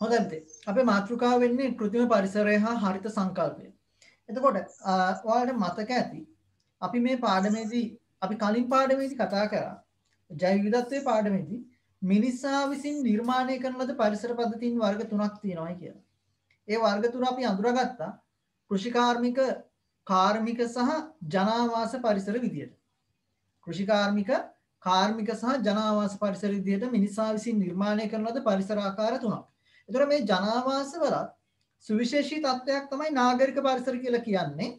හොඳයි පුතේ. අපේ මාතෘකාව වෙන්නේ කෘත්‍රිම පරිසරය හා හරිත සංකල්පය. එතකොට ඔයාලට මතක ඇති අපි මේ පාඩමේදී අපි කලින් පාඩමේදී කතා කරා ජෛව විවිධත්වයේ පාඩමේදී මිනිසා විසින් නිර්මාණය කරන ලද පරිසර පද්ධතීන් වර්ග තුනක් තියෙනවා කියලා. ඒ වර්ග තුන අපි අඳුරගත්තා කෘෂිකාර්මික, කාර්මික සහ ජනාවාස පරිසර විදියට. කෘෂිකාර්මික, කාර්මික සහ ජනාවාස පරිසර විදියට මිනිසා විසින් නිර්මාණය කරන ලද පරිසර ආකාර තුනක්. එතකොට මේ ජනාවාස වල සුවිශේෂී තත්ත්වයක් තමයි නාගරික පරිසර කියලා කියන්නේ.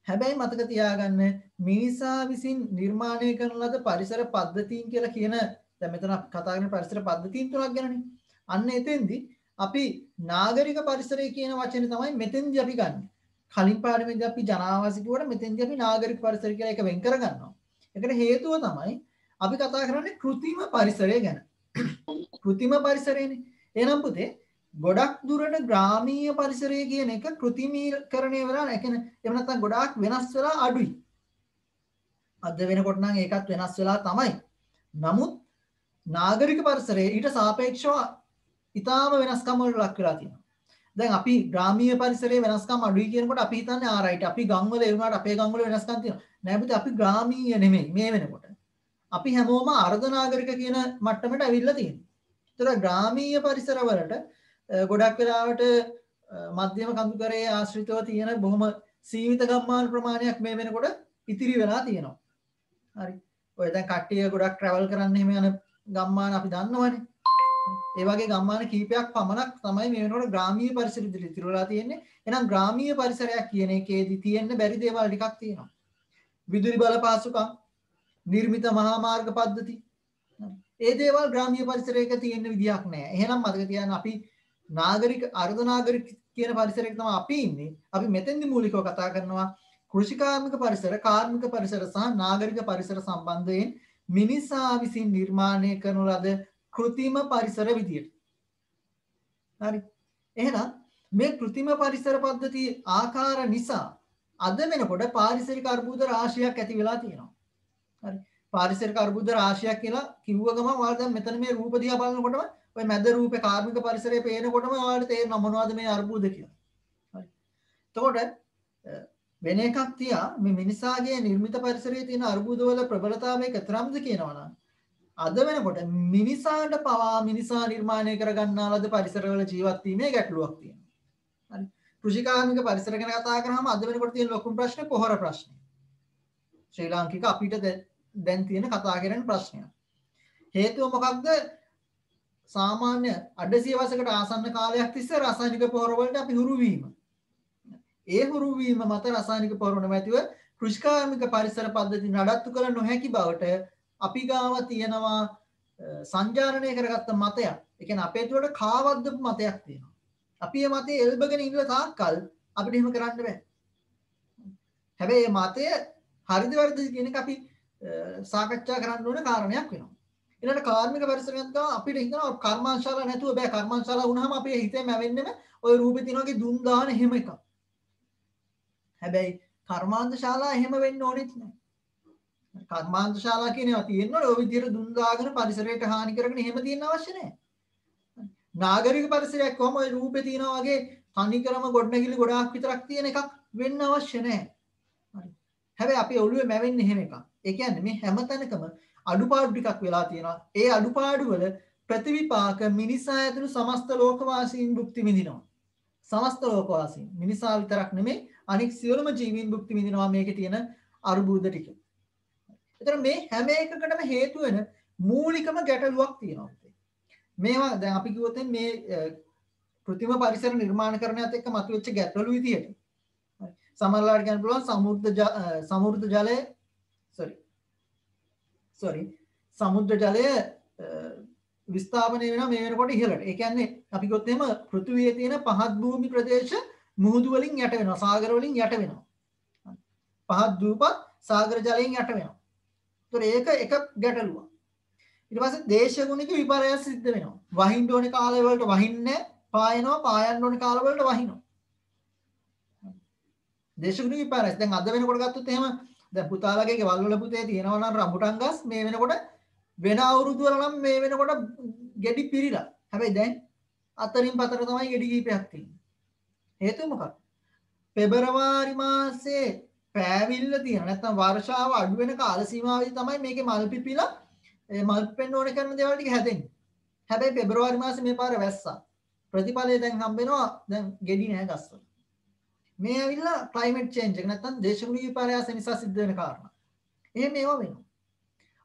හැබැයි මතක තියාගන්න මිනිසා විසින් නිර්මාණය කරන ලද පරිසර පද්ධතීන් කියලා කියන දැන් මෙතන අපි කතා කරන පරිසර පද්ධතීන් තුනක් ගැනනේ. අන්න එතෙන්දී අපි නාගරික පරිසරය කියන වචනේ තමයි මෙතෙන්දී අපි ගන්න. කලින් පාඩමේදී අපි ජනාවාස කිව්වට මෙතෙන්දී අපි නාගරික පරිසර කියලා එක වෙන් කරගන්නවා. ඒකට හේතුව තමයි අපි කතා කරන්නේ කෘත්‍රිම පරිසරය ගැන. කෘත්‍රිම පරිසරයනේ. එහෙනම් පුතේ ගොඩක් දුරට ග්‍රාමීය පරිසරය කියන එක කෘත්‍රිමීකරණය වෙලා නැහැ. කියන්නේ එහෙම නැත්නම් ගොඩාක් වෙනස් වෙලා අඩුයි. අද වෙනකොට නම් ඒකත් වෙනස් වෙලා තමයි. නමුත් නාගරික පරිසරය ඊට සාපේක්ෂව ඉතාම වෙනස්කම් වලට ලක් වෙලා තියෙනවා. දැන් අපි ග්‍රාමීය පරිසරයේ වෙනස්කම් අඩුයි කියනකොට අපි හිතන්නේ ආරයිට් අපි ගම් වල ඒ වුණාට අපේ ගම් වල වෙනස්කම් තියෙනවා. නෑ පුතේ අපි ග්‍රාමීය නෙමෙයි මේ වෙනකොට. අපි හැමෝම අර්ධ නාගරික කියන මට්ටමට ඇවිල්ලා තියෙනවා. ඒතර ග්‍රාමීය පරිසරවලට ගොඩක් වෙලාවට මධ්‍යම කඳුකරයේ ආශ්‍රිතව තියෙන බොහොම සීමිත ගම්මාන ප්‍රමාණයක් මේ වෙනකොට ඉතිරි වෙලා තියෙනවා. හරි. ඔය දැන් කට්ටිය ගොඩක් ට්‍රැවල් කරන්න එහෙම යන ගම්මාන අපි දන්නවනේ. ඒ වගේ ගම්මාන කීපයක් පමණක් තමයි මේ වෙනකොට ග්‍රාමීය පරිසර ඉතිරි වෙලා තියෙන්නේ. එහෙනම් ග්‍රාමීය පරිසරයක් කියන එකේදී තියෙන්න බැරි දේවල් ටිකක් තියෙනවා. විදුලි බල පහසුකම්, නිර්මිත මහා මාර්ග පද්ධති. ඒ දේවල් ග්‍රාමීය පරිසරයක තියෙන්න විදියක් නැහැ. එහෙනම් මතක තියාගන්න අපි නාගරික අර්ධ නාගරික කියන පරිසරයක තමයි අපි ඉන්නේ. අපි මෙතෙන්දි මූලිකව කතා කරනවා කෘෂිකාර්මික පරිසර, කාර්මික පරිසර සහ නාගරික පරිසර සම්බන්ධයෙන් මිනිසා විසින් නිර්මාණය කරන ලද කෘත්‍රිම පරිසර විදියට. හරි. එහෙනම් මේ කෘත්‍රිම පරිසර පද්ධති ආකාර නිසා අද වෙනකොට පාරිසරික අර්බුද රාශියක් ඇති වෙලා තියෙනවා. හරි. පාරිසරික අර්බුද රාශියක් කියලා කිව්ව ගමන් ඔයාලා දැන් මෙතන මේ රූප දිහා බලනකොටම ඔය මැද රූපේ කාර්මික පරිසරයේ පේනකොටම ඔයාලට තේරෙනවා මොනවද මේ අර්බුද කියලා. හරි. එතකොට වෙන එකක් තියා මේ මිනිසාගේ නිර්මිත පරිසරයේ තියෙන අර්බුද වල ප්‍රබලතාවය කතරම්ද කියනවනම් අද වෙනකොට මිනිසාට පවා මිනිසා නිර්මාණය කරගන්නා ලද පරිසරවල ජීවත් වීමේ ගැටලුවක් තියෙනවා. හරි. කෘෂිකාර්මික පරිසර ගැන කතා කරාම අද වෙනකොට තියෙන ලොකුම ප්‍රශ්නේ පොහොර ප්‍රශ්නේ. ශ්‍රී ලාංකික අපිට දැන් තියෙන කතා කරන ප්‍රශ්නයක්. හේතුව මොකක්ද? සාමාන්‍ය 800 වසරකට ආසන්න කාලයක් තිස්සේ රසායනික පොහොර වලට අපි හුරු වීම. ඒ හුරු වීම මත රසායනික පොහොර නැතිව කෘෂිකාර්මික පරිසර පද්ධති නඩත්තු කළ නොහැකි බවට අපි ගාව තියෙනවා සංජානනය කරගත්ත මතයක්. ඒ කියන්නේ අපේ තුළට කාවද්දපු මතයක් තියෙනවා. අපි මේ මතේ එල්බගෙන ඉන්න තාක්කල් අපිට එහෙම කරන්න බෑ. හැබැයි මේ මතය හරිද වැරදිද කියන එක අපි සාකච්ඡා කරන්න ඕන කාරණයක් වෙනවා. ඊළඟට කාර්මික පරිසරයක් ගාව අපිට හිතනවා කර්මාන්තශාලා නැතුව බෑ. කර්මාන්තශාලා වුණාම අපේ හිතේ මැවෙන්නෙම ওই රූපේ තියෙන වගේ දුම් දාන එහෙම එකක්. හැබැයි කර්මාන්තශාලා එහෙම වෙන්න ඕනෙත් නෑ. කර්මාන්තශාලා කියනවා තියෙනවනේ ඔය විදිහට දුම් දාගෙන පරිසරයට හානි කරගෙන එහෙම තියෙන්න අවශ්‍ය නෑ. නාගරික පරිසරයක් කොහොම ওই රූපේ තියෙනා වගේ තනිකරම ගොඩනැගිලි ගොඩාක් විතරක් තියෙන එකක් වෙන්න අවශ්‍ය නෑ. හරි. හැබැයි අපි ඔළුවේ මැවෙන්නේ එහෙම එකක්. ඒ කියන්නේ මේ හැම තැනකම අඩුපාඩු ටිකක් වෙලා තියෙනවා. ඒ අඩුපාඩු වල ප්‍රතිවිපාක මිනිසා ඇතුළු සමස්ත ලෝකවාසීන් භුක්ති විඳිනවා. සමස්ත ලෝකවාසීන් මිනිසා විතරක් නෙමෙයි අනෙක් සියලුම ජීවීන් භුක්ති විඳිනවා මේකේ තියෙන අර්බුද ටික. ඒතර මේ හැම එකකටම හේතු වෙන මූලිකම ගැටලුවක් තියෙනවා. මේවා දැන් අපි කිව්වොත් මේ කෘත්‍රිම පරිසර නිර්මාණකරණයත් එක්ක මතුවෙච්ච ගැටලු විදියට සමහරවිට කියන්න පුළුවන් සමුද්‍ර ජලය සමුද්‍ර ජලය විස්ථාපනය වෙනවා මේ වෙනකොට ඉහළට. ඒ කියන්නේ අපි කිව්වොත් එහෙම පෘථිවියේ තියෙන පහත් භූමි ප්‍රදේශ මුහුදු වලින් යට වෙනවා, සාගර වලින් යට වෙනවා. පහත් දූපත් සාගර ජලයෙන් යට වෙනවා. ඒතර ඒක එක ගැටලුවක්. ඊට පස්සේ දේශගුණික විපර්යාස සිද්ධ වෙනවා. වහින්න ඕනේ කාලය වලට වහින්නේ පායනවා, පායන්න ඕනේ කාල වලට වහිනවා. දේශගුණික විපර්යාස. දැන් අද වෙනකොට ගත්තොත් එහෙම දැන් පුතාලගේ ගෙවල් වල පුතේ තියෙනවා නම් රඹුටන් ගස් මේ වෙනකොට වෙන අවුරුදු වල නම් මේ වෙනකොට ගෙඩි පිරීලා. හැබැයි දැන් අතරින් පතර තමයි ගෙඩි කීපයක් තියෙන්නේ. හේතුව මොකක්ද? පෙබරවාරි මාසේ පෑවිල්ල තියෙන නැත්නම් වර්ෂාව අඩු වෙන කාල සීමාවේදී තමයි මේකේ මල් පිපිලා මල් පිපෙන්න ඕන කරන දේවල් ටික හැදෙන්නේ. හැබැයි පෙබරවාරි මාසේ මේ පාර වැස්සා. ප්‍රතිඵලය දැන් හම්බ වෙනවා දැන් ගෙඩි නැහැ ගස්වල. මේ ඇවිල්ලා ක්ලයිමේට් චේන්ජ් එක නැත්නම් දේශගුණික විපර්යාස නිසා සිද්ධ වෙන කාරණා. එහෙම ඒවා වෙනවා.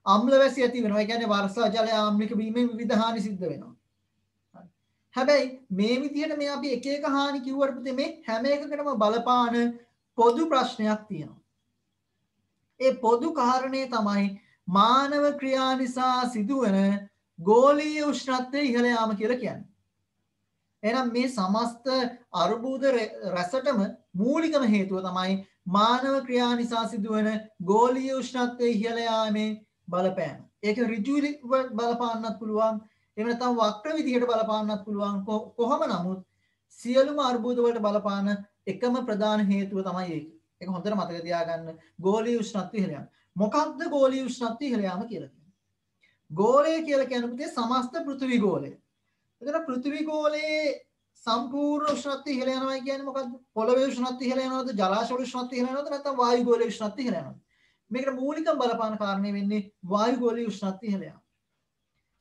අම්ල වැසි ඇති වෙනවා. ඒ කියන්නේ වර්ෂා ජලය ආම්ලික වීමෙන් විවිධ හානි සිද්ධ වෙනවා. හැබැයි මේ විදිහට මේ අපි එක එක හානි කිව්වට පුතේ මේ හැම එකකටම බලපාන පොදු ප්‍රශ්නයක් තියෙනවා. ඒ පොදු කාරණේ තමයි මානව ක්‍රියා නිසා සිදුවන ගෝලීය උෂ්ණත්වයේ ඉහළ යාම කියලා කියන්නේ. එහෙනම් මේ සමස්ත අර්බුද රැසටම මූලිකම හේතුව තමයි මානව ක්‍රියා නිසා සිදුවන ගෝලීය උෂ්ණත්වයේ ඉහළ යාමේ බලපෑම. ඒක ඍජුව බලපාන්නත් පුළුවන්. එහෙම නැත්නම් වක්‍ර විදිහට බලපාන්නත් පුළුවන්. කොහොම නමුත් සියලුම අර්බුද වලට බලපාන එකම ප්‍රධාන හේතුව තමයි ඒක. ඒක හොඳට මතක තියාගන්න. ගෝලීය උෂ්ණත්වය ඉහළ යාම. මොකක්ද ගෝලීය උෂ්ණත්වය ඉහළ යාම කියලා කියන්නේ? ගෝලය කියලා කියන්නේ පුතේ සමස්ත පෘථිවි ගෝලය. එතන පෘථිවි ගෝලයේ සම්පූර්ණ උෂ්ණත්වය ඉහළ යනවා කියන්නේ මොකද්ද? පොළවේ උෂ්ණත්වය ඉහළ යනවද? ජලාශවල උෂ්ණත්වය ඉහළ යනවද? නැත්නම් වායු ගෝලයේ උෂ්ණත්වය ඉහළ යනවද? මේකට මූලිකම බලපාන කාරණේ වෙන්නේ වායු ගෝලයේ උෂ්ණත්වය ඉහළ යාම.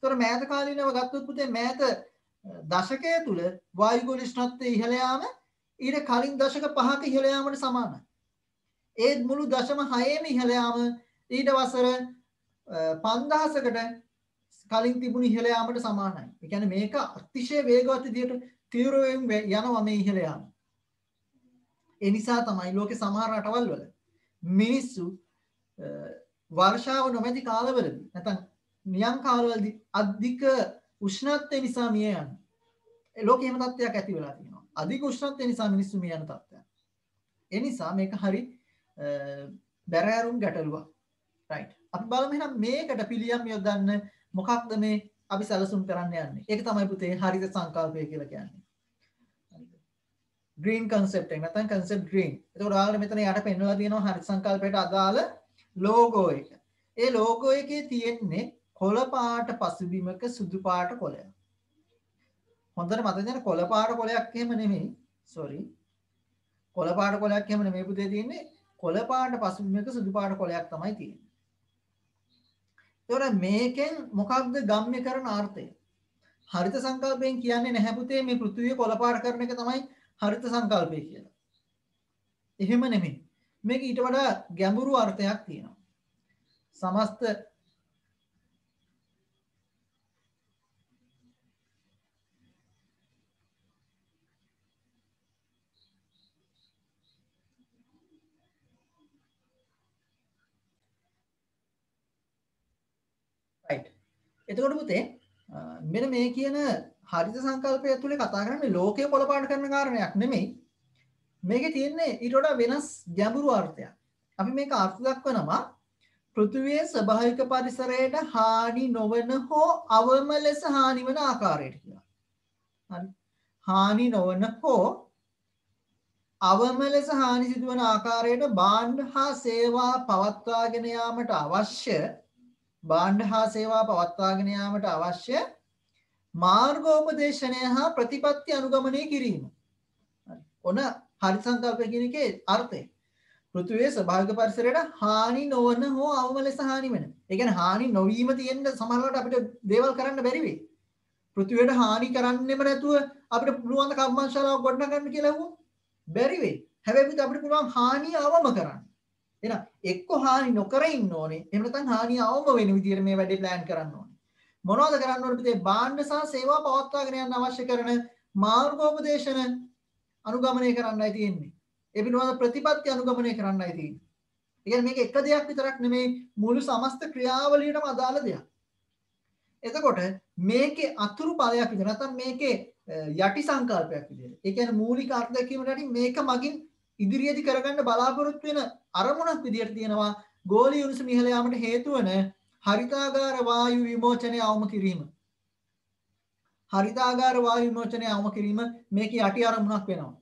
ඒතර මෑත කාලීනව ගත්තොත් පුතේ මෑත දශකය තුල වායු ගෝලීය උෂ්ණත්වය ඉහළ යාම ඊට කලින් දශක 5ක ඉහළ යාමට සමානයි. ඒ මුළු දශම 6ෙම ඉහළ යාම ඊට වසර 5000කට කලින් තිබුණු ඉහළ යාමට සමානයි. ඒ කියන්නේ මේක අතිශය වේගවත් විදිහට තීව්‍රයෙන් යනවා මේ ඉහළ යාම. ඒ නිසා තමයි ලෝකේ සමහර රටවල් වල මිනිස්සු වර්ෂාව නොමැති කාලවලදී නැත්නම් නියම් කාලවලදී අධික උෂ්ණත්වය නිසා මිය යන්නේ. ඒ ලෝකේ එහෙම තත්ත්වයක් ඇති වෙලා තියෙනවා. අධික උෂ්ණත්වය නිසා මිනිස්සු මිය යන තත්ත්වයක්. ඒ නිසා මේක හරි බැරෑරුම් ගැටලුවක්. රයිට්. අපි බලමු එහෙනම් මේකට පිළියම් යොදන්න මොකක්ද මේ අපි සැලසුම් කරන්න යන්නේ. ඒක තමයි පුතේ හරිත සංකල්පය කියලා කියන්නේ. green concept එක නැත්නම් concept green. එතකොට ඔයාලට මෙතන යට පෙන්වලා තියෙනවා හරිත සංකල්පයට අදාළ logo එක. ඒ logo එකේ තියෙන්නේ කොළ පාට පසුබිමක සුදු පාට කොළයක්. හොඳට මතක තියාගන්න කොළ පාට කොළයක් එහෙම නෙමෙයි. sorry. කොළ පාට කොළයක් එහෙම නෙමෙයි පුතේ තියෙන්නේ. කොළ පාට පසුබිමක සුදු පාට කොළයක් තමයි තියෙන්නේ. ඒතකොට මේකෙන් මොකක්ද ගම්ම්‍ය කරන අර්ථය? හරිත සංකල්පයෙන් කියන්නේ නැහැ පුතේ මේ පෘථිවිය කොළ පාට කරන එක තමයි හරිත සංකල්පය කියලා. එහෙම නෙමෙයි. මේක ඊට වඩා ගැඹුරු අර්ථයක් තියෙනවා. සමස්ත right. එතකොට පුතේ මෙන්න මේ කියන හරිත සංකල්පය ඇතුලේ කතා කරන්නේ ලෝකය පොළපාට කරන කාරණයක් නෙමෙයි. මේකේ තියෙන්නේ ඊට වඩා වෙනස් ගැඹුරු අර්ථයක්. අපි මේක අර්ථ දක්වනවා පෘථිවියේ ස්වභාවික පරිසරයට හානි නොවන හෝ අවම ලෙස හානි වන ආකාරයට කියලා. හරි. හානි නොවන හෝ අවම ලෙස හානි සිදුවන ආකාරයට භාණ්ඩ හා සේවා පවත්වාගෙන යාමට අවශ්‍ය මාර්ගෝපදේශනය හා ප්‍රතිපත්ති අනුගමනය කිරීම. ඔන්න හරිත සංකල්පය කියන එකේ අර්ථය. පෘථිවියේ ස්වභාවික පරිසරයට හානි නොවන හෝ අවම ලෙස හානි වෙන. ඒ කියන්නේ හානි නොවීම තියෙන සමහරවිට අපිට දේවල් කරන්න බැරි වෙයි. පෘථිවියට හානි කරන්නෙම නැතුව අපිට පුළුවන් ද කම්මංශාලාව ගොඩනගන්න කියලා වුණොත් බැරි වෙයි. හැබැයි අපිට පුළුවන් හානිය අවම කරන්න. එහෙනම් එක්ක හානි නොකර ඉන්න ඕනේ. එහෙම නැත්නම් හානිය අවම වෙන විදිහට මේ වැඩේ ප්ලෑන් කරන්න ඕනේ. මොනවද කරන්න ඕනේ පුතේ? භාණ්ඩ සහ සේවා පවත්වාගෙන යන්න අවශ්‍ය කරන මාර්ගෝපදේශන අනුගමනය කරන්නයි තියෙන්නේ. ඒ පිළිබඳ ප්‍රතිපත්ති අනුගමනය කරන්නයි තියෙන්නේ. ඒ කියන්නේ මේක එක දෙයක් විතරක් නෙමෙයි මුළු සමස්ත ක්‍රියාවලියටම අදාළ දෙයක්. එතකොට මේකේ අතුරු ඵලයක් විදිහට නැත්නම් මේකේ යටි සංකල්පයක් විදිහට. ඒ කියන්නේ මූලික අර්ථ දැක්වීමට යටින් මේක මගින් ඉදිරියේදී කරගන්න බලාපොරොත්තු වෙන අරමුණක් විදිහට තියෙනවා ගෝලීය උණුසුම ඉහළ යාමට හේතු වන හරිතාගාර වායු විමෝචනය අවම කිරීම. හරිතාගාර වායු විමෝචනය අවම කිරීම මේකේ යටි අරමුණක් වෙනවා.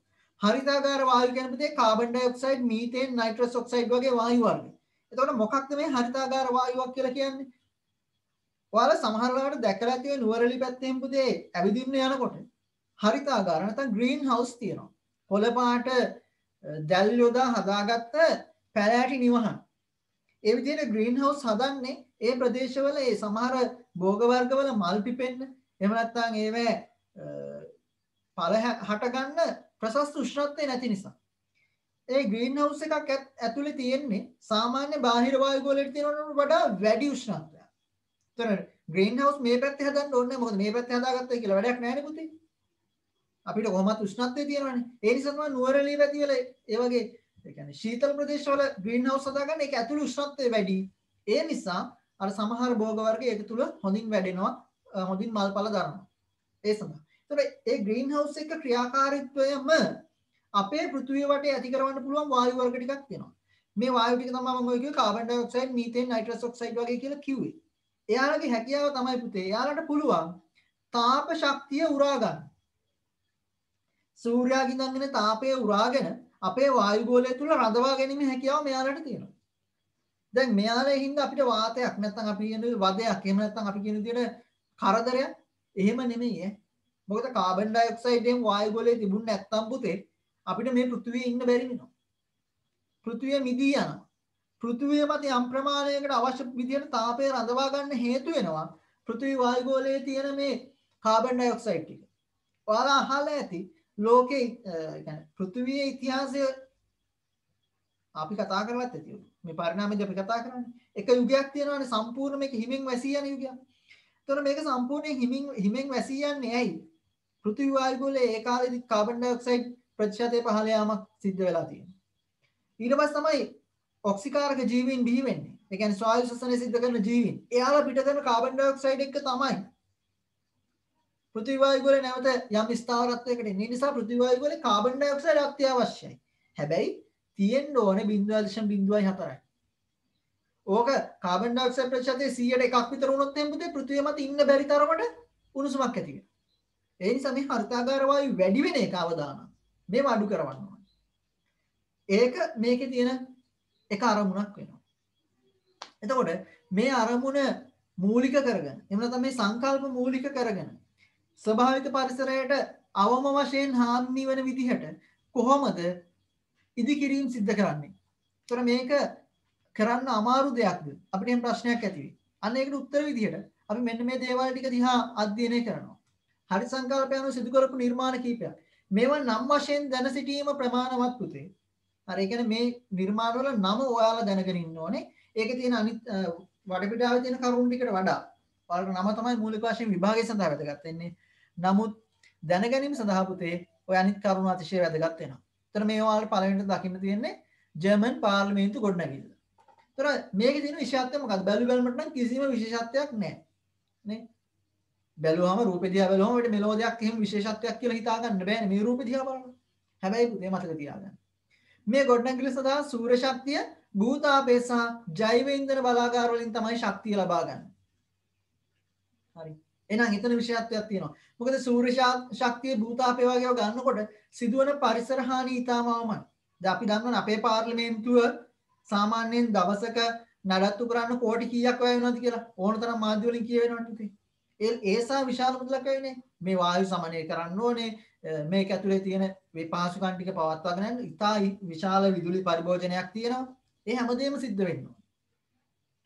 හරිතාගාර වායු කියන්නේ පුතේ carbon dioxide, methane, nitrous oxide වගේ වායු වර්ග. එතකොට මොකක්ද මේ හරිතාගාර වායුවක් කියලා කියන්නේ? ඔයාලා සමහර වෙලාවට දැකලා ඇති ඔය නුවරඑළිය පැත්තෙන් පුතේ ඇවිදින්න යනකොට හරිතාගාර නැත්නම් ග්‍රීන් හවුස් තියෙනවා. කොළ පාට දැල් යොදා හදාගත්ත පැලෑටි නිවහන්. ඒ විදිහට ග්‍රීන් හවුස් හදන්නේ ඒ ප්‍රදේශවල ඒ සමහර භෝග වර්ගවල මල් පිපෙන්න එහෙම නැත්නම් ඒවැ ඵල හට ගන්න ප්‍රශස්ත උෂ්ණත්වය නැති නිසා. ඒ ග්‍රීන් හවුස් එකක් ඇතුලේ තියෙන්නේ සාමාන්‍ය බාහිර වායු ගෝලයට තියෙනවට වඩා වැඩි උෂ්ණත්වයක්. ඒතර ග්‍රීන් හවුස් මේ පැත්තේ හදන්න ඕනේ මොකද මේ පැත්තේ හදාගත්තයි කියලා වැඩක් නැහැ නේ පුතේ. අපිට කොහොමත් උෂ්ණත්වය තියෙනවානේ. ඒ නිසා තමයි නුවරඑළිය පැති වල ඒ වගේ ඒ කියන්නේ ශීතල ප්‍රදේශවල ග්‍රීන් හවුස් හදාගන්න ඒක ඇතුළේ උෂ්ණත්වය වැඩි. ඒ නිසා අර සමහර භෝග වර්ග ඒක තුල හොඳින් වැඩෙනවා, හොඳින් මල්පල දරනවා. ඒ සඳහා. ඒතර ඒ ග්‍රීන් හවුස් එක ක්‍රියාකාරීත්වයම අපේ පෘථිවිය වටේ ඇති කරවන්න පුළුවන් වායු වර්ග ටිකක් තියෙනවා. මේ වායු ටික තමයි මම ඔය කිව්වේ carbon dioxide, methane, nitrous oxide වගේ කියලා කිව්වේ. එයාලගේ හැකියාව තමයි පුතේ. එයාලට පුළුවන් තාප ශක්තිය උරා ගන්න. සූර්යාගෙන් ගන්න තාපය උරාගෙන අපේ වායු ගෝලය තුල රඳවා ගැනීම හැකියාව මෙයාලට තියෙනවා. දැන් මෙයාලේ හින්දා අපිට වාතයක් නැත්නම් අපි කියන වදයක් එහෙම නැත්නම් අපි කියන විදිහට කරදරයක් එහෙම නෙමෙයි ඈ. මොකද කාබන් ඩයොක්සයිඩ් එහෙම වායු ගෝලයේ තිබුණ නැත්නම් පුතේ අපිට මේ පෘථිවියේ ඉන්න බැරි වෙනවා. පෘථිවිය මිදී යනවා. පෘථිවිය මත යම් ප්‍රමාණයකට අවශ්‍ය විදිහට තාපය රඳවා ගන්න හේතු වෙනවා. පෘථිවි වායු ගෝලයේ තියෙන මේ කාබන් ඩයොක්සයිඩ් ටික. ඔයාලා අහලා ඇති ලෝකේ يعني පෘථිවියේ ඉතිහාසය අපි කතා කරලත් ඇති මේ පරිණාමයේදී අපි කතා කරන්නේ. එක යුගයක් තියෙනවානේ සම්පූර්ණ මේක හිමින් වැසී යන යුගයක්. ඒතකොට මේක සම්පූර්ණයෙන් හිමින් වැසී යන්නේ ඇයි? පෘථිවි වායු ගෝලයේ ඒ කාලේදී කාබන් ඩයොක්සයිඩ් ප්‍රතිශතය පහළ යාමක් සිද්ධ වෙලා තියෙනවා. ඊට පස්සේ තමයි ඔක්සිකාරක ජීවීන් බිහි වෙන්නේ. ඒ කියන්නේ ස්වායු ශ්වසනය සිද්ධ කරන ජීවීන්. එයාලා පිට කරන කාබන් ඩයොක්සයිඩ් එක තමයි පෘථිවි වායු ගෝලයේ නැවත යම් ස්ථාවරත්වයකට එන්නේ. නිසා පෘථිවි වායු ගෝලයේ කාබන් ඩයොක්සයිඩ් අත්‍යවශ්‍යයි. හැබැයි තියෙන්න ඕනේ 0.04යි. ඕක කාබන් ඩයොක්සයිඩ් ප්‍රතිශතය 100ට එකක් විතර වුණොත් එහෙනම් පුතේ පෘථිවිය මත ඉන්න බැරි තරමට උණුසුමක් ඇති වෙනවා. ඒ නිසා මේ හරිතාගාර වායු වැඩි වෙන එක අවදානම් මේව අඩු කරවන්න ඕනේ. ඒක මේකේ තියෙන එක අරමුණක් වෙනවා. එතකොට මේ අරමුණ මූලික කරගෙන එහෙම නැත්නම් මේ සංකල්ප මූලික කරගෙන ස්වභාවික පරිසරයට අවම වශයෙන් හානි වෙන විදිහට කොහොමද ඉදිකිරීම සිද්ධ කරන්නේ? ඒතර මේක කරන්න අමාරු දෙයක්ද? අපිට එහෙම ප්‍රශ්නයක් ඇති වෙයි. අන්න ඒකට උත්තර විදිහට අපි මෙන්න මේ දේවල් ටික දිහා අධ්‍යයනය කරනවා. හරි සංකල්පයන්ව සිදු කරපු නිර්මාණ කීපයක්. මේවා නම් වශයෙන් දැන සිටීම ප්‍රමාණවත් පුතේ. හරි ඒ කියන්නේ මේ නිර්මාණ වල නම ඔයාලා දැනගෙන ඉන්න ඕනේ. ඒකේ තියෙන අනිත් වටපිටාවේ තියෙන කරුණු ටිකට වඩා ඔයාලට නම තමයි මූලික වශයෙන් විභාගය සඳහා වැදගත් වෙන්නේ. නමුත් දැනගැනීම සඳහා පුතේ ඔය අනිත් කරුණු අතිශය වැදගත් වෙනවා. ඒතර මේ ඔයාලට පළවෙනිට දකින්න තියෙන්නේ ජර්මන් පාර්ලිමේන්තු ගොඩනැගිල්ල. ඒතර මේකේ තියෙන විශේෂත්වය මොකක්ද? බැලුවල්මට නම් කිසිම විශේෂත්වයක් නැහැ. නේ? බැලුවාම රූපෙ දිහා බැලුවම අපිට මෙලෝ දෙයක් එහෙම විශේෂත්වයක් කියලා හිතා ගන්න බෑනේ. මේ රූපෙ දිහා බලන්න. හැබැයි පුතේ මතක තියාගන්න. මේ ගොඩනැගිල්ල සඳහා සූර්ය ශක්තිය, භූතාපය සහ ජෛව ඉන්ධන බලාගාර වලින් තමයි ශක්තිය ලබා ගන්න. හරි. එහෙනම් එතන විශේෂත්වයක් තියෙනවා. මොකද සූර්ය ශක්තිය, භූතාපය වගේ ඒවා ගන්නකොට සිදුවන පරිසර හානි ඊටම අවමයි. දැන් අපි දන්නවනේ අපේ පාර්ලිමේන්තුව සාමාන්‍යයෙන් දවසක නඩත්තු කරන්න කෝටි කීයක් වැය වෙනවද කියලා ඕන තරම් මාධ්‍ය වලින් කියවෙනවනේ පුතේ. ඒසා විශාල මුදලක් වෙන්නේ. මේ වායු සමනය කරන්න ඕනේ. මේක ඇතුලේ තියෙන මේ පහසුකම් ටික පවත්වාගෙන යන්න ඉතා විශාල විදුලි පරිභෝජනයක් තියෙනවා. ඒ හැමදේම සිද්ධ වෙනවා.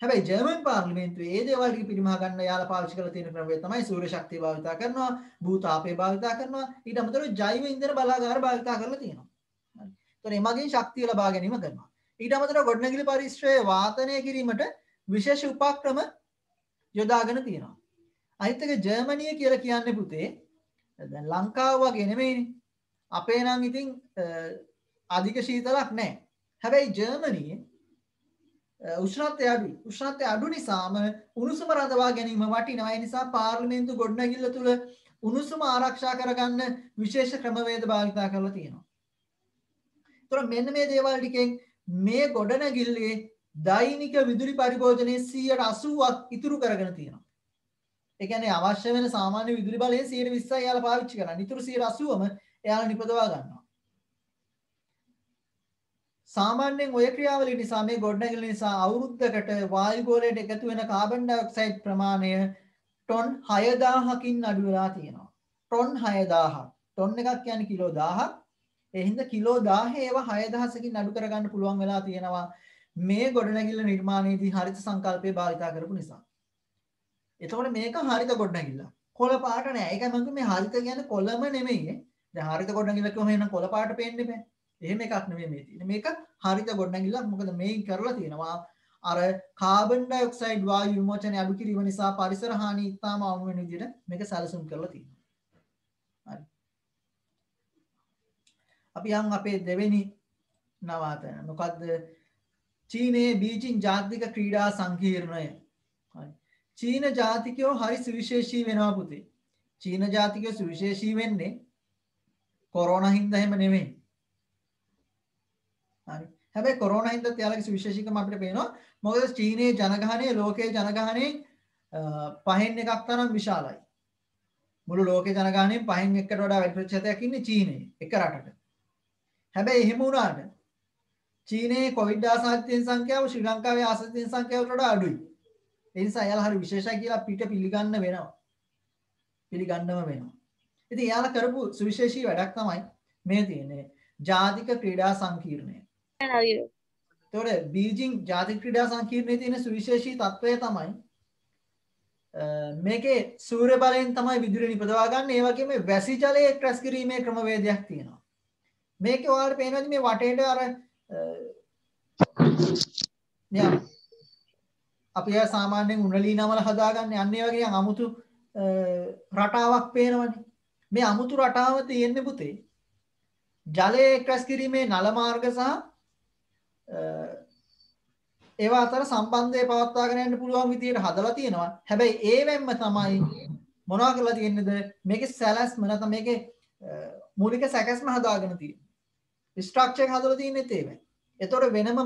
හැබැයි ජර්මන් පාර්ලිමේන්තුවේ මේ දේවල් ටික පිරිමහ ගන්න යාලා පාවිච්චි කරලා තියෙන ක්‍රමය තමයි සූර්ය ශක්තිය භාවිතා කරනවා, භූතාපය භාවිතා කරනවා, ඊට අමතරව ජෛව ඉන්ධන බලාගාර භාවිතා කරලා තියෙනවා. හරි. ඒතකොට එමගින් ශක්තිය ලබා ගැනීම කරනවා. ඊට අමතරව ගොඩනැගිලි පරිශ්‍රය වාතනය කිරීමට විශේෂ උපක්‍රම යොදාගෙන තියෙනවා. අනිත් එක ජර්මනිය කියලා කියන්නේ පුතේ දැන් ලංකාව වගේ නෙමෙයිනේ. අපේ නම් ඉතින් අධික ශීතලක් නැහැ. හැබැයි ජර්මනියේ උෂ්ණත්වය අඩුයි. උෂ්ණත්වය අඩු නිසාම උණුසුම රඳවා ගැනීම වටිනවා. ඒ නිසා පාර්ලිමේන්තු ගොඩනැගිල්ල තුල උණුසුම ආරක්ෂා කරගන්න විශේෂ ක්‍රමවේද භාවිතා කරලා තියෙනවා. ඒතර මෙන්න මේ දේවල් ටිකෙන් මේ ගොඩනැගිල්ලේ දෛනික විදුලි පරිභෝජනයේ 80%ක් ඉතුරු කරගෙන තියෙනවා. ඒ කියන්නේ අවශ්‍ය වෙන සාමාන්‍ය විදුලි බලයෙන් 120යි යාලා පාවිච්චි කරන්නේ. ඊටු 80ම එයාලා නිපදවා ගන්නවා. සාමාන්‍යයෙන් ඔය ක්‍රියාවලිය නිසා මේ ගොඩනැගිලි නිසා අවුරුද්දකට වායු ගෝලයට එකතු වෙන කාබන් ඩයොක්සයිඩ් ප්‍රමාණය ටොන් 6000කින් අඩු වෙලා තියෙනවා. ටොන් 6000. ටොන් එකක් කියන්නේ කිලෝ 1000ක්. ඒ හින්දා කිලෝ 1000 ඒවා 6000කින් අඩු කරගන්න පුළුවන් වෙලා තියෙනවා. මේ ගොඩනැගිල්ල නිර්මාණයේදී හරිත සංකල්පය භාවිතා කරපු නිසා. එතකොට මේක හරිත ගොඩනැගිල්ල. කොළ පාට නෑ. ඒකයි මම මේ හරිත කියන්නේ කොළම නෙමෙයි. දැන් හරිත ගොඩනැගිල්ල කිව්වම එහෙනම් කොළ පාට පේන්නේ බෑ. එහෙම එකක් නෙමෙයි මේ තියෙන්නේ. මේක හරිත ගොඩනැගිල්ලක්. මොකද මේන් කරලා තියෙනවා අර කාබන් ඩයොක්සයිඩ් වායු විමෝචනය අඩු කිරීම නිසා පරිසර හානි ඉතාම අවම වෙන විදිහට මේක සැලසුම් කරලා තියෙනවා. හරි. අපි යන් අපේ දෙවෙනි නවාතැන. මොකද්ද? චීනයේ බීජිං ජාතික ක්‍රීඩා සංකීර්ණය. හරි. චීන ජාතිකයෝ හරි සුවිශේෂී වෙනවා පුතේ. චීන ජාතිකයෝ සුවිශේෂී වෙන්නේ කොරෝනා හින්දා එහෙම නෙමෙයි. හරි. හැබැයි කොරෝනා හින්දා එයාලගේ සුවිශේෂීකම අපිට පේනවා. මොකද චීනයේ ජනගහනය ලෝකයේ ජනගහනයෙන් පහෙන් එකක් තරම් විශාලයි. මුළු ලෝකයේ ජනගහනයෙන් පහෙන් එකකට වඩා වැඩි ප්‍රතිශතයක් ඉන්නේ චීනයේ එක රටක. හැබැයි එහෙම වුණාට චීනයේ කොවිඩ් ආසාදිතයින් සංඛ්‍යාව ශ්‍රී ලංකාවේ ආසාදිතයින් සංඛ්‍යාවට වඩා අඩුයි. ඒ නිසා එයාලා හරි විශේෂයි කියලා අපිට පිළිගන්න වෙනවා. පිළිගන්නම වෙනවා. ඉතින් එයාලා කරපු සුවිශේෂී වැඩක් තමයි මේ තියෙන්නේ. ජාතික ක්‍රීඩා සංකීර්ණය. ඒතකොට බීජිං ජාතික ක්‍රීඩා සංකීර්ණයේ තියෙන සුවිශේෂී තත්වය තමයි මේකේ සූර්ය බලයෙන් තමයි විදුලිය නිපදවා ගන්න. ඒ වගේම වැසි ජලයේ ක්‍රැස් කිරීමේ ක්‍රමවේදයක් තියෙනවා. මේකේ ඔයාලට පේනවාද මේ වටේට අර අපි සාමාන්‍යයෙන් උණලී නමල හදාගන්න යන්නේ වගේ අමුතු රටාවක් පේනවනේ. මේ අමුතු රටාව තියෙන්නේ පුතේ ජලයේ ක්‍රැස් කිරීමේ නල මාර්ග සහ ඒවා අතර සම්බන්ධය පවත්වාගෙන යන්න පුළුවන් විදියට හදලා තියෙනවා. හැබැයි ඒවෙන්ම තමයි මොනවා කරලා තියෙන්නේද? මේකේ සැලැස්ම නැත්නම් මේකේ මූලික සැකස්ම හදාගෙන තියෙන්නේ. ස්ට්‍රක්චර් එක හදලා තියෙන්නේ ඒවෙන්. ඒතකොට වෙනම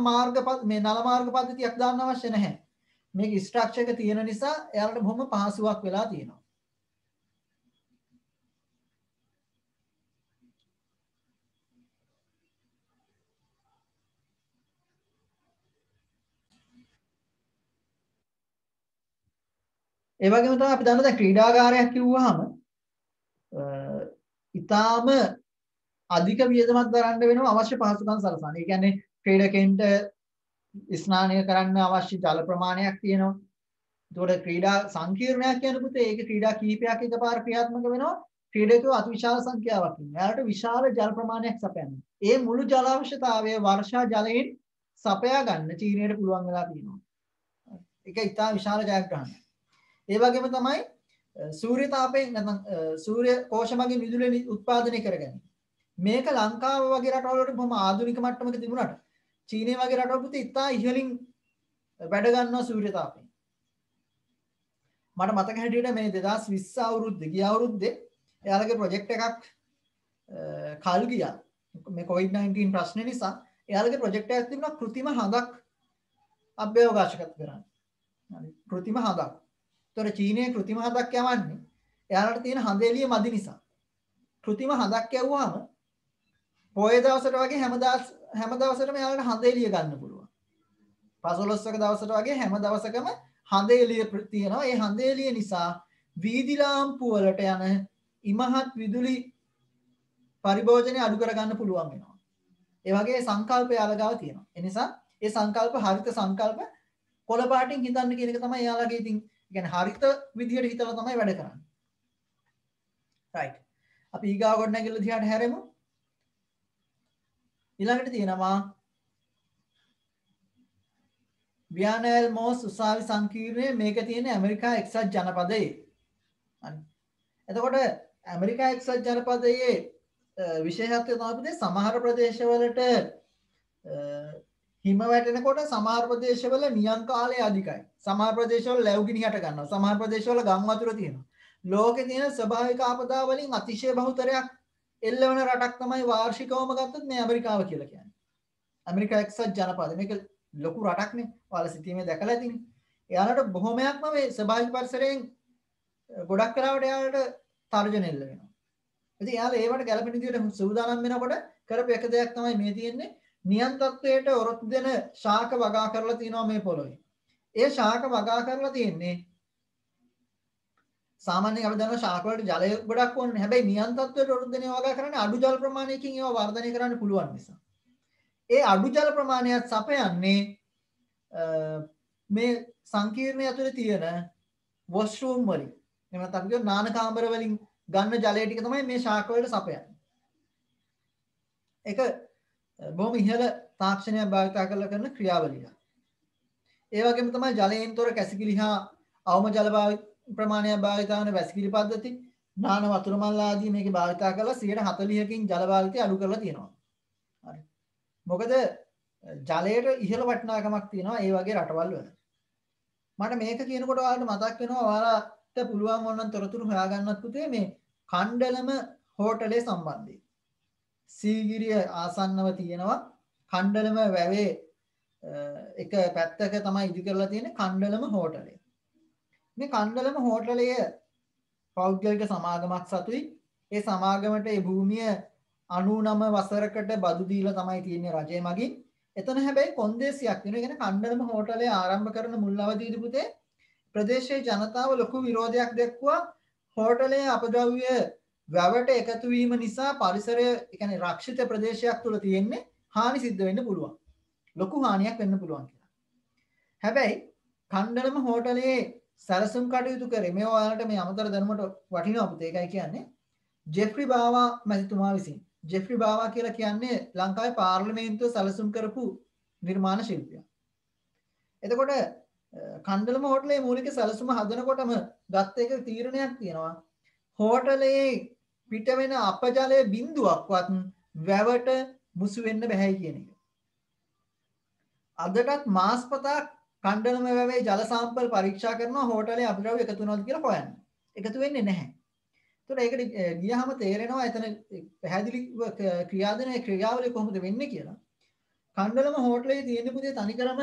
මේ නල මාර්ග පද්ධතියක් දාන්න අවශ්‍ය නැහැ. මේක ස්ට්‍රක්චර් එක තියෙන නිසා එයාලට බොහොම පහසුවක් වෙලා තියෙනවා. ඒ වගේම තමයි අපි දන්නවා දැන් ක්‍රීඩාගාරයක් කිව්වහම ඊටාම අධික වියදමක් දරන්න වෙනවා අවශ්‍ය පහසුකම් සලසන්න. ඒ කියන්නේ ක්‍රීඩකයන්ට ස්නානය කරන්න අවශ්‍ය ජල ප්‍රමාණයක් තියෙනවා. ඒතකොට ක්‍රීඩා සංකීර්ණයක් කියන පුතේ ඒක ක්‍රීඩා කීපයක් එකපාර ක්‍රියාත්මක වෙනවා. ක්‍රීඩකයෝ අතිවිශාල සංඛ්‍යාවක් ඉන්නවා. එයාලට විශාල ජල ප්‍රමාණයක් සපයන්න. ඒ මුළු ජල අවශ්‍යතාවය වර්ෂා ජලයෙන් සපයා ගන්න චීනයට පුළුවන් වෙලා තියෙනවා. ඒක ඉතා විශාල ජයග්‍රහණයක්. ඒ වගේම තමයි සූර්ය තාපයෙන් නැත්නම් සූර්ය කෝෂ මගින් විදුලිය උත්පාදනය කරගන්නේ. මේක ලංකාව වගේ රටවල් වලට බොහොම ආධුනික මට්ටමක තිබුණාට චීනය වගේ රටවල් පුතේ ඉතා ඉහළින් වැඩ ගන්නවා සූර්ය තාපයෙන්. මට මතක හැටියට මේ 2020 අවුරුද්දේ ගිය අවුරුද්දේ එයාලගේ ප්‍රොජෙක්ට් එකක් කල් ගියා. මේ COVID-19 ප්‍රශ්නේ නිසා එයාලගේ ප්‍රොජෙක්ට් එකක් තිබුණා કૃතිම හඳක් අභ්‍යවකාශගත කරන්න. හරි. કૃතිම හඳක්. ඒතර චීනයේ કૃතිම හඳක් යවන්නේ එයාලට තියෙන හඳ එළිය මදි නිසා. કૃතිම හඳක් යවුවාම පොයේ දවසට වගේ හැම දවසටම එයාලට හඳ එළිය ගන්න පුළුවන්. 15ක දවසට වගේ හැම දවසකම හඳ එළිය තියෙනවා. ඒ හඳ එළිය නිසා වීදි ලාම්පු වලට යන ඉමහත් විදුලි පරිභෝජනය අඩු කරගන්න පුළුවන් වෙනවා. ඒ වගේ සංකල්පය යාලගාව තියෙනවා. ඒ නිසා ඒ සංකල්ප හරිත සංකල්ප කොළ පාටින් හිතන්න කියන එක තමයි යාලගේ ඉතින් කියන්නේ හරිත විදියට හිතලා තමයි වැඩ කරන්නේ. right. අපි ඊගාව ගොඩනැගිල්ල දිහාට හැරෙමු. ඊළඟට තියෙනවා වියනෑල් මෝස් උසාවි සංකීර්ණයේ මේක තියෙන ඇමරිකා එක්සත් ජනපදයේ. හරි. එතකොට ඇමරිකා එක්සත් ජනපදයේ විශේෂත්වය තමයි සමහර ප්‍රදේශවලට හිම වැටෙනකොට සමහර ප්‍රදේශවල නියං කාලය අධිකයි. සමහර ප්‍රදේශවල ලැබුගිනි හට ගන්නවා. සමහර ප්‍රදේශවල ගම් වතුර තියෙනවා. ලෝකේ තියෙන ස්වභාවික ආපදා වලින් අතිශය බහුතරයක් එල්ලවන රටක් තමයි වාර්ෂිකවම ගත්තොත් මේ ඇමරිකාව කියලා කියන්නේ. ඇමරිකා එක්සත් ජනපද මේක ලොකු රටක්නේ. ඔයාලා සිටීමේ දැකලා ඇතිනේ. එයාලට බොහොමයක්ම මේ ස්වභාවික පරිසරයෙන් ගොඩක් වෙලාවට එයාලට තර්ජන එල්ල වෙනවා. ඉතින් එයාලා ඒවට ගැළපෙන විදිහට සූදානම් වෙනකොට කරපු එක දෙයක් තමයි මේ තියෙන්නේ. නියම් තත්වයට ඔරොත්තු දෙන ශාක වගා කරලා තියෙනවා මේ පොළොවේ. ඒ ශාක වගා කරලා තියෙන්නේ සාමාන්‍යයෙන් අපි දන්නවා ශාක වලට ජලය ගොඩක් ඕනේ. හැබැයි නියම් තත්වයට ඔරොත්තු දෙන ඒවා වගා කරන්නේ අඩු ජල ප්‍රමාණයකින් ඒවා වර්ධනය කරන්න පුළුවන් නිසා. ඒ අඩු ජල ප්‍රමාණයත් සපයන්නේ මේ සංකීර්ණය ඇතුලේ තියෙන වොෂ්රූම් වලින්. එහෙම නැත්නම් අපි කියනවා නාන කාමර වලින් ගන්න ජලය ටික තමයි මේ ශාක වලට සපයන්නේ. ඒක බොහොම ඉහළ තාක්ෂණයක් භාවිත කරලා කරන ක්‍රියාවලියක්. ඒ වගේම තමයි ජලයෙන් තොර කැසිකිලි හා අවම ජල ප්‍රමාණයක් භාවිත කරන වැසිකිලි පද්ධති, නාන වතුර මල්ල ආදී මේකේ භාවිත කරලා 140කින් ජල භාවිතය අඩු කරලා තියෙනවා. හරි. මොකද ජලයට ඉහළ වටිනාකමක් තියෙනවා ඒ වගේ රටවල් වල. මට මේක කියනකොට ඔයාලට මතක් වෙනවා ඔයාලට පුළුවන් වුණනම් තොරතුරු හොයාගන්නත් පුතේ මේ කණ්ඩලම හෝටලේ සම්බන්ධයෙන්. සීගිරිය ආසන්නව තියෙනවා කණ්ඩලම වැවේ එක පැත්තක තමයි ඉදි කරලා තියෙන්නේ කණ්ඩලම හෝටලය. මේ කණ්ඩලම හෝටලය පෞද්ගලික සමාගමක් සතුයි. ඒ සමාගමට ඒ භූමිය 99 වසරකට බදු දීලා තමයි තියෙන්නේ රජය මගින්. එතන හැබැයි කොන්දේසියක් තියෙනවා. ඒ කියන්නේ කණ්ඩලම හෝටලය ආරම්භ කරන මුල් අවධියේදී පුතේ ප්‍රදේශයේ ජනතාව ලොකු විරෝධයක් දැක්වුවා. හෝටලයේ අපද්‍රව්‍ය වැවට එකතු වීම නිසා පරිසරය ඒ කියන්නේ රක්ෂිත ප්‍රදේශයක් තුල තියෙන්නේ හානි සිද්ධ වෙන්න පුළුවන්. ලොකු හානියක් වෙන්න පුළුවන් කියලා. හැබැයි කණ්ඩලම හෝටලයේ සැලසුම් කටයුතු කරේ මේ ඔයාලට මේ අමතර දැනුමට වටිනවා පුතේ. ඒකයි කියන්නේ ජෙෆ්රි බාවා මැතිතුමා විසින්. ජෙෆ්රි බාවා කියලා කියන්නේ ලංකාවේ පාර්ලිමේන්තුව සැලසුම් කරපු නිර්මාණ ශිල්පියා. එතකොට කණ්ඩලම හෝටලයේ මූලික සැලසුම හදනකොටම ගත්ත එක තීරණයක් තියෙනවා. හෝටලයේ පිට වෙන අපජලය බිඳුවක්වත් වැවට මුසු වෙන්න බැහැ කියන එක. අදටත් මාස්පතා කණ්ඩලම වැවේ ජල සාම්පල් පරීක්ෂා කරනවා හෝටලේ අපද්‍රව්‍ය එකතු වෙනවද කියලා හොයන්න. එකතු වෙන්නේ නැහැ. ඒතකොට ඒකට ගියාම තේරෙනවා එතන පැහැදිලි ක්‍රියාදෙන ක්‍රියාවලිය කොහොමද වෙන්නේ කියලා. කණ්ඩලම හෝටලේ තියෙන පුතේ තනිකරම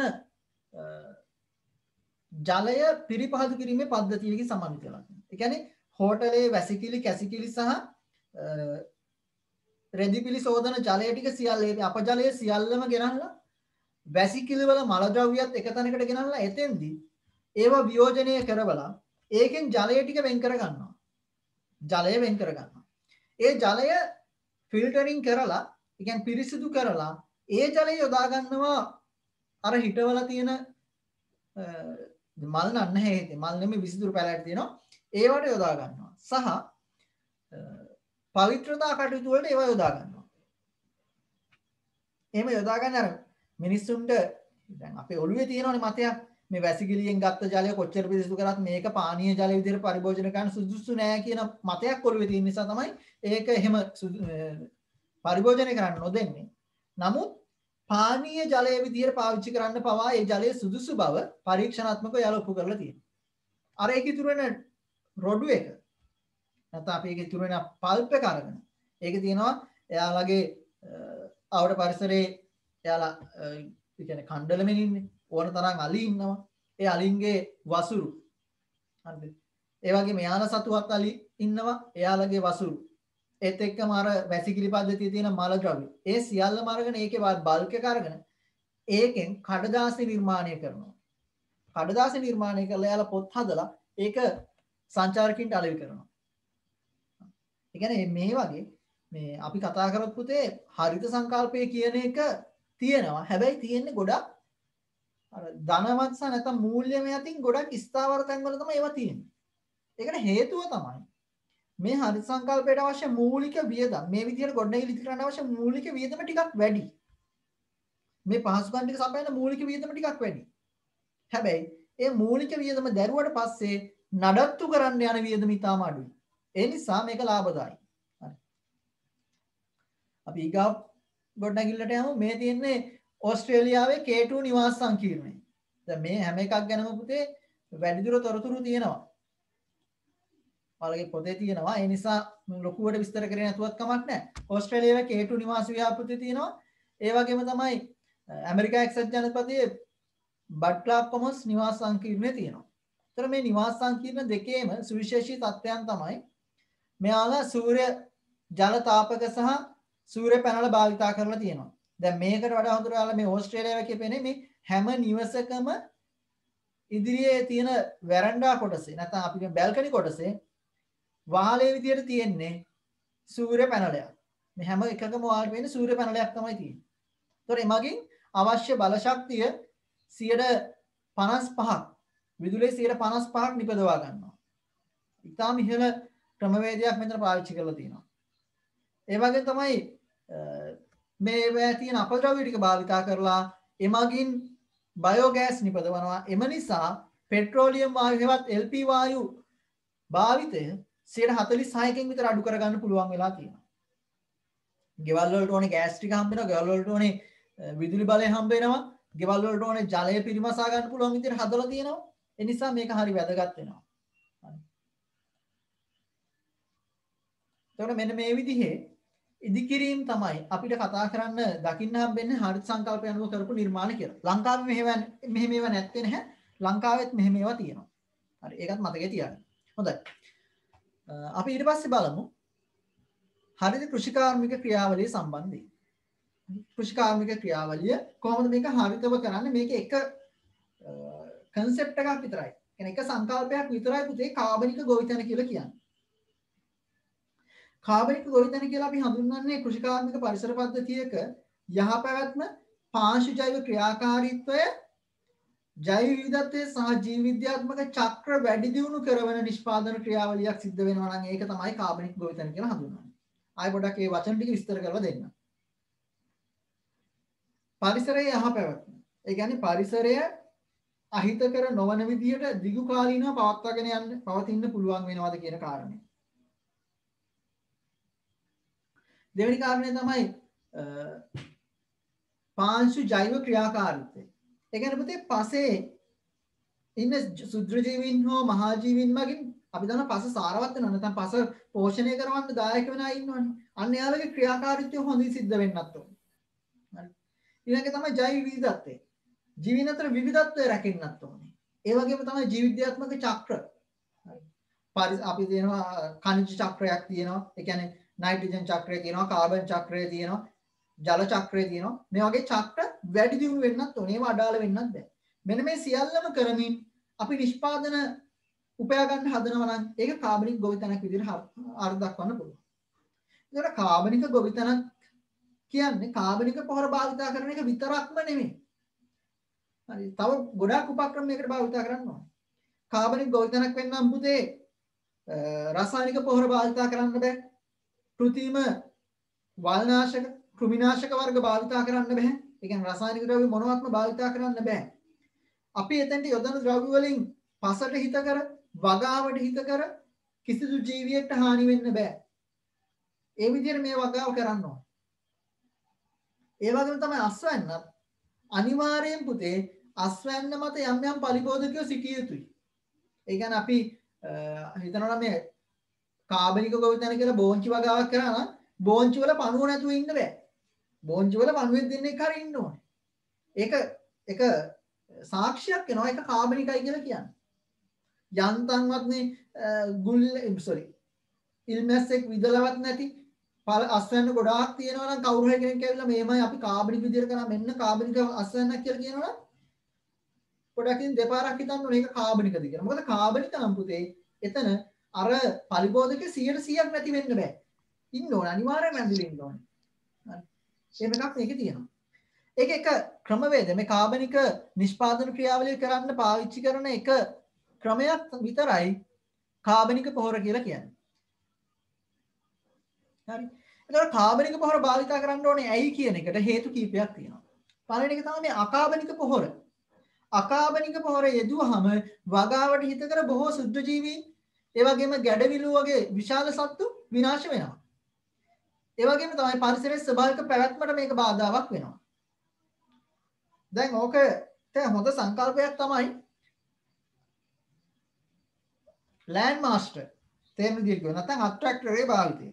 ජලය පිරිපහදු කිරීමේ පද්ධතියකින් සමන්විත වෙලා තියෙනවා. ඒ කියන්නේ හෝටලේ වැසිකිලි කැසිකිලි සහ රෙදිපිලි සෝදන ජලය ටික සියල්ල අපජලය සියල්ලම ගෙනල්ලා වැසිකිලි වල මල ද්‍රව්‍යත් එක තැනකට ගෙනල්ලා එතෙන්දී ඒවා වියෝජනය කරවලා ඒකෙන් ජලය ටික වෙන් කර ගන්නවා. ජලය වෙන් කර ගන්නවා. ඒ ජලය ෆිල්ටරින් කරලා ඒ කියන්නේ පිරිසිදු කරලා ඒ ජලය යොදා ගන්නවා අර හිටවල තියෙන මල් නැහැ හිතේ මල් නෙමෙයි විසිතුරු පැලෑටි තියෙනවා ඒවට යොදා ගන්නවා සහ පවිත්‍රතා කටයුතු වලට ඒවා යොදා ගන්නවා. එහෙම යොදා ගන්න අර මිනිස්සුන්ට දැන් අපේ ඔළුවේ තියෙනවනේ මතයක් මේ වැසිකිළියෙන් ගත්ත ජලය කොච්චර පිරිසිදු කරත් මේක පානීය ජල විදිහට පරිභෝජන කරන්න සුදුසු නෑ කියන මතයක් ඔළුවේ තියෙන නිසා තමයි ඒක එහෙම පරිභෝජනය කරන්න නොදෙන්නේ. නමුත් පානීය ජලය විදිහට පාවිච්චි කරන්න පවා ඒ ජලයේ සුදුසු බව පරීක්ෂණාත්මකව යාලා ඔප්පු කරලා තියෙනවා. අර ඒක ඉතුරු වෙන රොඩු එක නැත්නම් අපි ඒක ඉතුරු වෙන පල්ප් එක අරගෙන ඒකේ තියෙනවා එයාලගේ ආවට පරිසරයේ එයාලා ඒ කියන්නේ කණ්ඩලමෙන් ඉන්නේ ඕන තරම් අලි ඉන්නවා. ඒ අලින්ගේ වසුරු හරිද? ඒ වගේම යාන සතුවත් අලි ඉන්නවා. එයාලගේ වසුරු ඒත් එක්කම අර වැසිකිලි පද්ධතියේ තියෙන මල ද්‍රව්‍ය ඒ සියල්ලම අරගෙන ඒකේ බල්ක් එක අරගෙන ඒකෙන් කඩදාසි නිර්මාණය කරනවා. කඩදාසි නිර්මාණය කරලා යාලා පොත් හදලා ඒක සංචාරකින්ට අලෙවි කරනවා. ඒ කියන්නේ මේ වගේ මේ අපි කතා කරත් පුතේ හරිත සංකල්පය කියන එක තියෙනවා. හැබැයි තියෙන්නේ ගොඩක් අර ධනවත් සහ නැත්නම් මූල්‍යමය අතින් ගොඩක් ස්ථාවර තැන් වල තමයි ඒවා තියෙන්නේ. ඒකට හේතුව තමයි මේ හරිත සංකල්පයට අවශ්‍ය මූලික වියදම් මේ විදිහට ගොඩනැගිලි ඉදිරි කරන්න අවශ්‍ය මූලික වියදම ටිකක් වැඩි. මේ පහසුකම් ටික සපයන මූලික වියදම ටිකක් වැඩි. හැබැයි ඒ මූලික වියදම දැරුවට පස්සේ නඩත්තු කරන්න යන වියදම ඉතාම අඩුයි. ඒ නිසා මේක ලාභදායී. හරි. අපි ඊගා ගොඩනැගිල්ලට යමු. මේ තියෙන්නේ ඕස්ට්‍රේලියාවේ K2 නිවාස සංකීර්ණය. දැන් මේ හැම එකක් ගැනම පුතේ වැඩිදුර තොරතුරු තියෙනවා. ඔයාලගේ පොතේ තියෙනවා. ඒ නිසා ලොකුවට විස්තර කරේ නැතුවත් කමක් නැහැ. ඕස්ට්‍රේලියාවේ K2 නිවාස ව්‍යාපෘතිය තියෙනවා. ඒ වගේම තමයි ඇමරිකා එක්සත් ජනපදයේ බට්ලාප් කොමස් නිවාස සංකීර්ණය තියෙනවා. ඒතර මේ නිවාස සංකීර්ණ දෙකේම සුවිශේෂී තත්ත්වයන් තමයි මෙයාලා සූර්ය ජල තාපක සහ සූර්ය පැනල භාවිතා කරලා තියෙනවා. දැන් මේකට වඩා හොඳට ඔයාලා මේ ඕස්ට්‍රේලියාව කියපේනේ මේ හැම නිවසකම ඉදිරියේ තියෙන වැරන්ඩා කොටසේ නැත්නම් අපි කියන බැල්කනි කොටසේ වහලේ විදියට තියෙන්නේ සූර්ය පැනලයක්. මේ හැම එකකම ඔයාලට වෙන්නේ සූර්ය පැනලයක් තමයි තියෙන්නේ. ඒතකොට එමගින් අවශ්‍ය බල ශක්තිය 55ක් විදුලියේ 55ක් නිපදවා ගන්නවා. ඉතාම ඉහළ ක්‍රමවේදයක් මෙතන පාවිච්චි කරලා තියෙනවා. ඒ වගේ තමයි මේ තියෙන අපද්‍රව්‍ය ටික භාවිතා කරලා එමගින් බයෝගෑස් නිපදවනවා. එම නිසා පෙට්‍රෝලියම් වායු හෙවත් LP වායු භාවිතය 46%කින් විතර අඩු කරගන්න පුළුවන් වෙලා තියෙනවා. ගෙවල් වලට ඕනේ ගෑස් ටික හම්බ වෙනවා, ගෙවල් වලට ඕනේ විදුලි බලය හම්බ වෙනවා, ගෙවල් වලට ඕනේ ජලය පිරිමසා ගන්න පුළුවන් විදිහට හදලා තියෙනවා. ඒ නිසා මේක හරි වැදගත් වෙනවා. එතකොට මෙන්න මේ විදිහේ ඉදිකිරීම තමයි අපිට කතා කරන්න දකින්න හම්බෙන්නේ හරිත සංකල්පය අනුව කරපු නිර්මාණ කියලා. ලංකාවේ මෙහෙම ඒවා නැත්තේ නැහැ. ලංකාවෙත් මෙහෙම ඒවා තියෙනවා. හරි ඒකත් මතකේ තියාගන්න. හොඳයි. අපි ඊට පස්සේ බලමු හරිත කෘෂිකාර්මික ක්‍රියාවලිය සම්බන්ධයෙන්. කෘෂිකාර්මික ක්‍රියාවලිය කොහොමද මේක හරිතව කරන්නේ? මේක එක කන්සෙප්ට් එකක් විතරයි. කියන්නේ එක සංකල්පයක් විතරයි පුතේ කාබනික ගොවිතැන කියලා කියන්නේ. කාබනික ගොවිතැන කියලා අපි හඳුන්වන්නේ කෘෂිකාර්මික පරිසර පද්ධතියක යහපැවැත්ම, පාංශු ජෛව ක්‍රියාකාරීත්වය, ජෛව විවිධත්වය සහ ජීව විද්‍යාත්මක චක්‍ර වැඩි දියුණු කරන නිෂ්පාදන ක්‍රියාවලියක් සිද්ධ වෙනවා නම් ඒක තමයි කාබනික ගොවිතැන කියලා හඳුන්වන්නේ. ආයෙ පොඩ්ඩක් මේ වචන ටික විස්තර කරලා දෙන්න. පරිසරයේ යහපැවැත්ම. ඒ කියන්නේ පරිසරය අහිතකර නොවන විදියට දිගු කාලීනව පවතින්න පුළුවන් වෙනවද කියන කාරණය. දෙවෙනි කාරණය තමයි පාංශු ජෛව ක්‍රියාකාරීත්වය. ඒ කියන්නේ පුතේ පසේ ඉන්න සුද්ධ ජීවීන් හෝ මහා ජීවීන් මගින් අපි දන්න පස සාරවත් වෙනවා නැත්නම් පස පෝෂණය කරවන්න දායක වෙන අය ඉන්නවනේ. අන්න එයාලගේ ක්‍රියාකාරීත්වය හොඳින් සිද්ධ වෙන්නත් ඕනේ. හරි. ඊළඟට තමයි ජෛව විවිධත්වය. ජීවීන් අතර විවිධත්වය රැකෙන්නත් ඕනේ. ඒ වගේම තමයි ජීව විද්‍යාත්මක චක්‍ර. හරි. අපි දෙනවා ඛනිජ චක්‍රයක් තියෙනවා. ඒ කියන්නේ නයිට්‍රජන් චක්‍රය තියෙනවා, කාබන් චක්‍රය තියෙනවා, ජල චක්‍රය තියෙනවා. මේ වගේ චක්‍ර වැඩි දියුණු වෙන්නත් ඕනේ. ඒවා අඩාල වෙන්නත් බෑ. මෙන්න මේ සියල්ලම කරමින් අපි නිෂ්පාදන උපයා ගන්න හදනවා නම් ඒක කාබනික ගොවිතැනක් විදිහට අර්ථ දක්වන්න පුළුවන්. ඒකට කාබනික ගොවිතැනක් කියන්නේ කාබනික පොහොර භාවිතා කරන එක විතරක්ම නෙමෙයි. හරි. තව ගොඩාක් උපක්‍රම මේකට භාවිතා කරන්න ඕනේ. කාබනික ගොවිතැනක් වෙන්නම් පුතේ රසායනික පොහොර භාවිතා කරන්න බෑ. කෘත්‍රිම වල්නාශක, කෘමිනාශක වර්ග භාවිතා කරන්න බෑ. ඒ කියන්නේ රසායනික ද්‍රව්‍ය මොනවත්ම භාවිතා කරන්න බෑ. අපි එතෙන්ට යොදන ද්‍රව්‍ය වලින් පසට හිත කර, වගාවට හිත කර කිසිදු ජීවියෙක්ට හානි වෙන්න බෑ. ඒ විදිහට මේ වගාව කරන්න ඕනේ. ඒ වගේම තමයි අස්වැන්නත් අනිවාර්යෙන් පුතේ අස්වැන්න මත යම් යම් පරිබෝධකයෝ සිටිය යුතුයි. ඒ කියන්නේ අපි හිතනවා මේ කාබනික ගොවිතැන කියලා බෝංචි වගාවක් කරා නම් බෝංචි වල පණුව නැතුව ඉන්න බෑ. බෝංචි වල පණුවෙක් දෙන්නෙක් හරි ඉන්න ඕනේ. ඒක සාක්ෂියක් වෙනවා ඒක කාබනිකයි කියලා කියන්නේ. යන්තම්වත් මේ ඉල්මැස්සෙක් විදලවත් නැති අස්වැන්න ගොඩාක් තියෙනවා නම් කවුරු හරි කෙනෙක් ඇවිල්ලා මේමයි අපි කාබනික විදියට කරා මෙන්න කාබනික අස්වැන්නක් කියලා කියනවනම් පොඩ්ඩක් ඉතින් දෙපාරක් හිතන්න ඕනේ ඒක කාබනිකද කියලා. මොකද කාබනික නම් පුතේ එතන අර පරිබෝධක 100%ක් නැති වෙන්න බෑ. ඉන්න ඕනේ අනිවාර්යයෙන්ම ඇඳිලා ඉන්න ඕනේ. හරි. එහෙම එකක් මේකේ තියෙනවා. ඒක එක ක්‍රමවේද මේ කාබනික නිෂ්පාදන ක්‍රියාවලිය කරන්න පාවිච්චි කරන එක ක්‍රමයක් විතරයි කාබනික පොහොර කියලා කියන්නේ. හරි. ඒතකොට කාබනික පොහොර භාවිතා කරන්න ඕනේ ඇයි කියන එකට හේතු කීපයක් තියෙනවා. පළවෙනි එක තමයි මේ අකාබනික පොහොර. අකාබනික පොහොර යෙදුවහම වගාවට හිතකර බොහෝ සුද්ධ ජීවීන් ඒ වගේම ගැඩවිලු වගේ විශාල සත්තු විනාශ වෙනවා. ඒ වගේම තමයි පරිසරයේ ස්වභාවික පැවැත්මට මේක බාධාවක් වෙනවා. දැන් ඕකට හොඳ සංකල්පයක් තමයි ලෑන්ඩ් මාස්ටර් තේරුම් ගිහින් කියනවා නැත්නම් අට්‍රැක්ටරේ භාවිතය.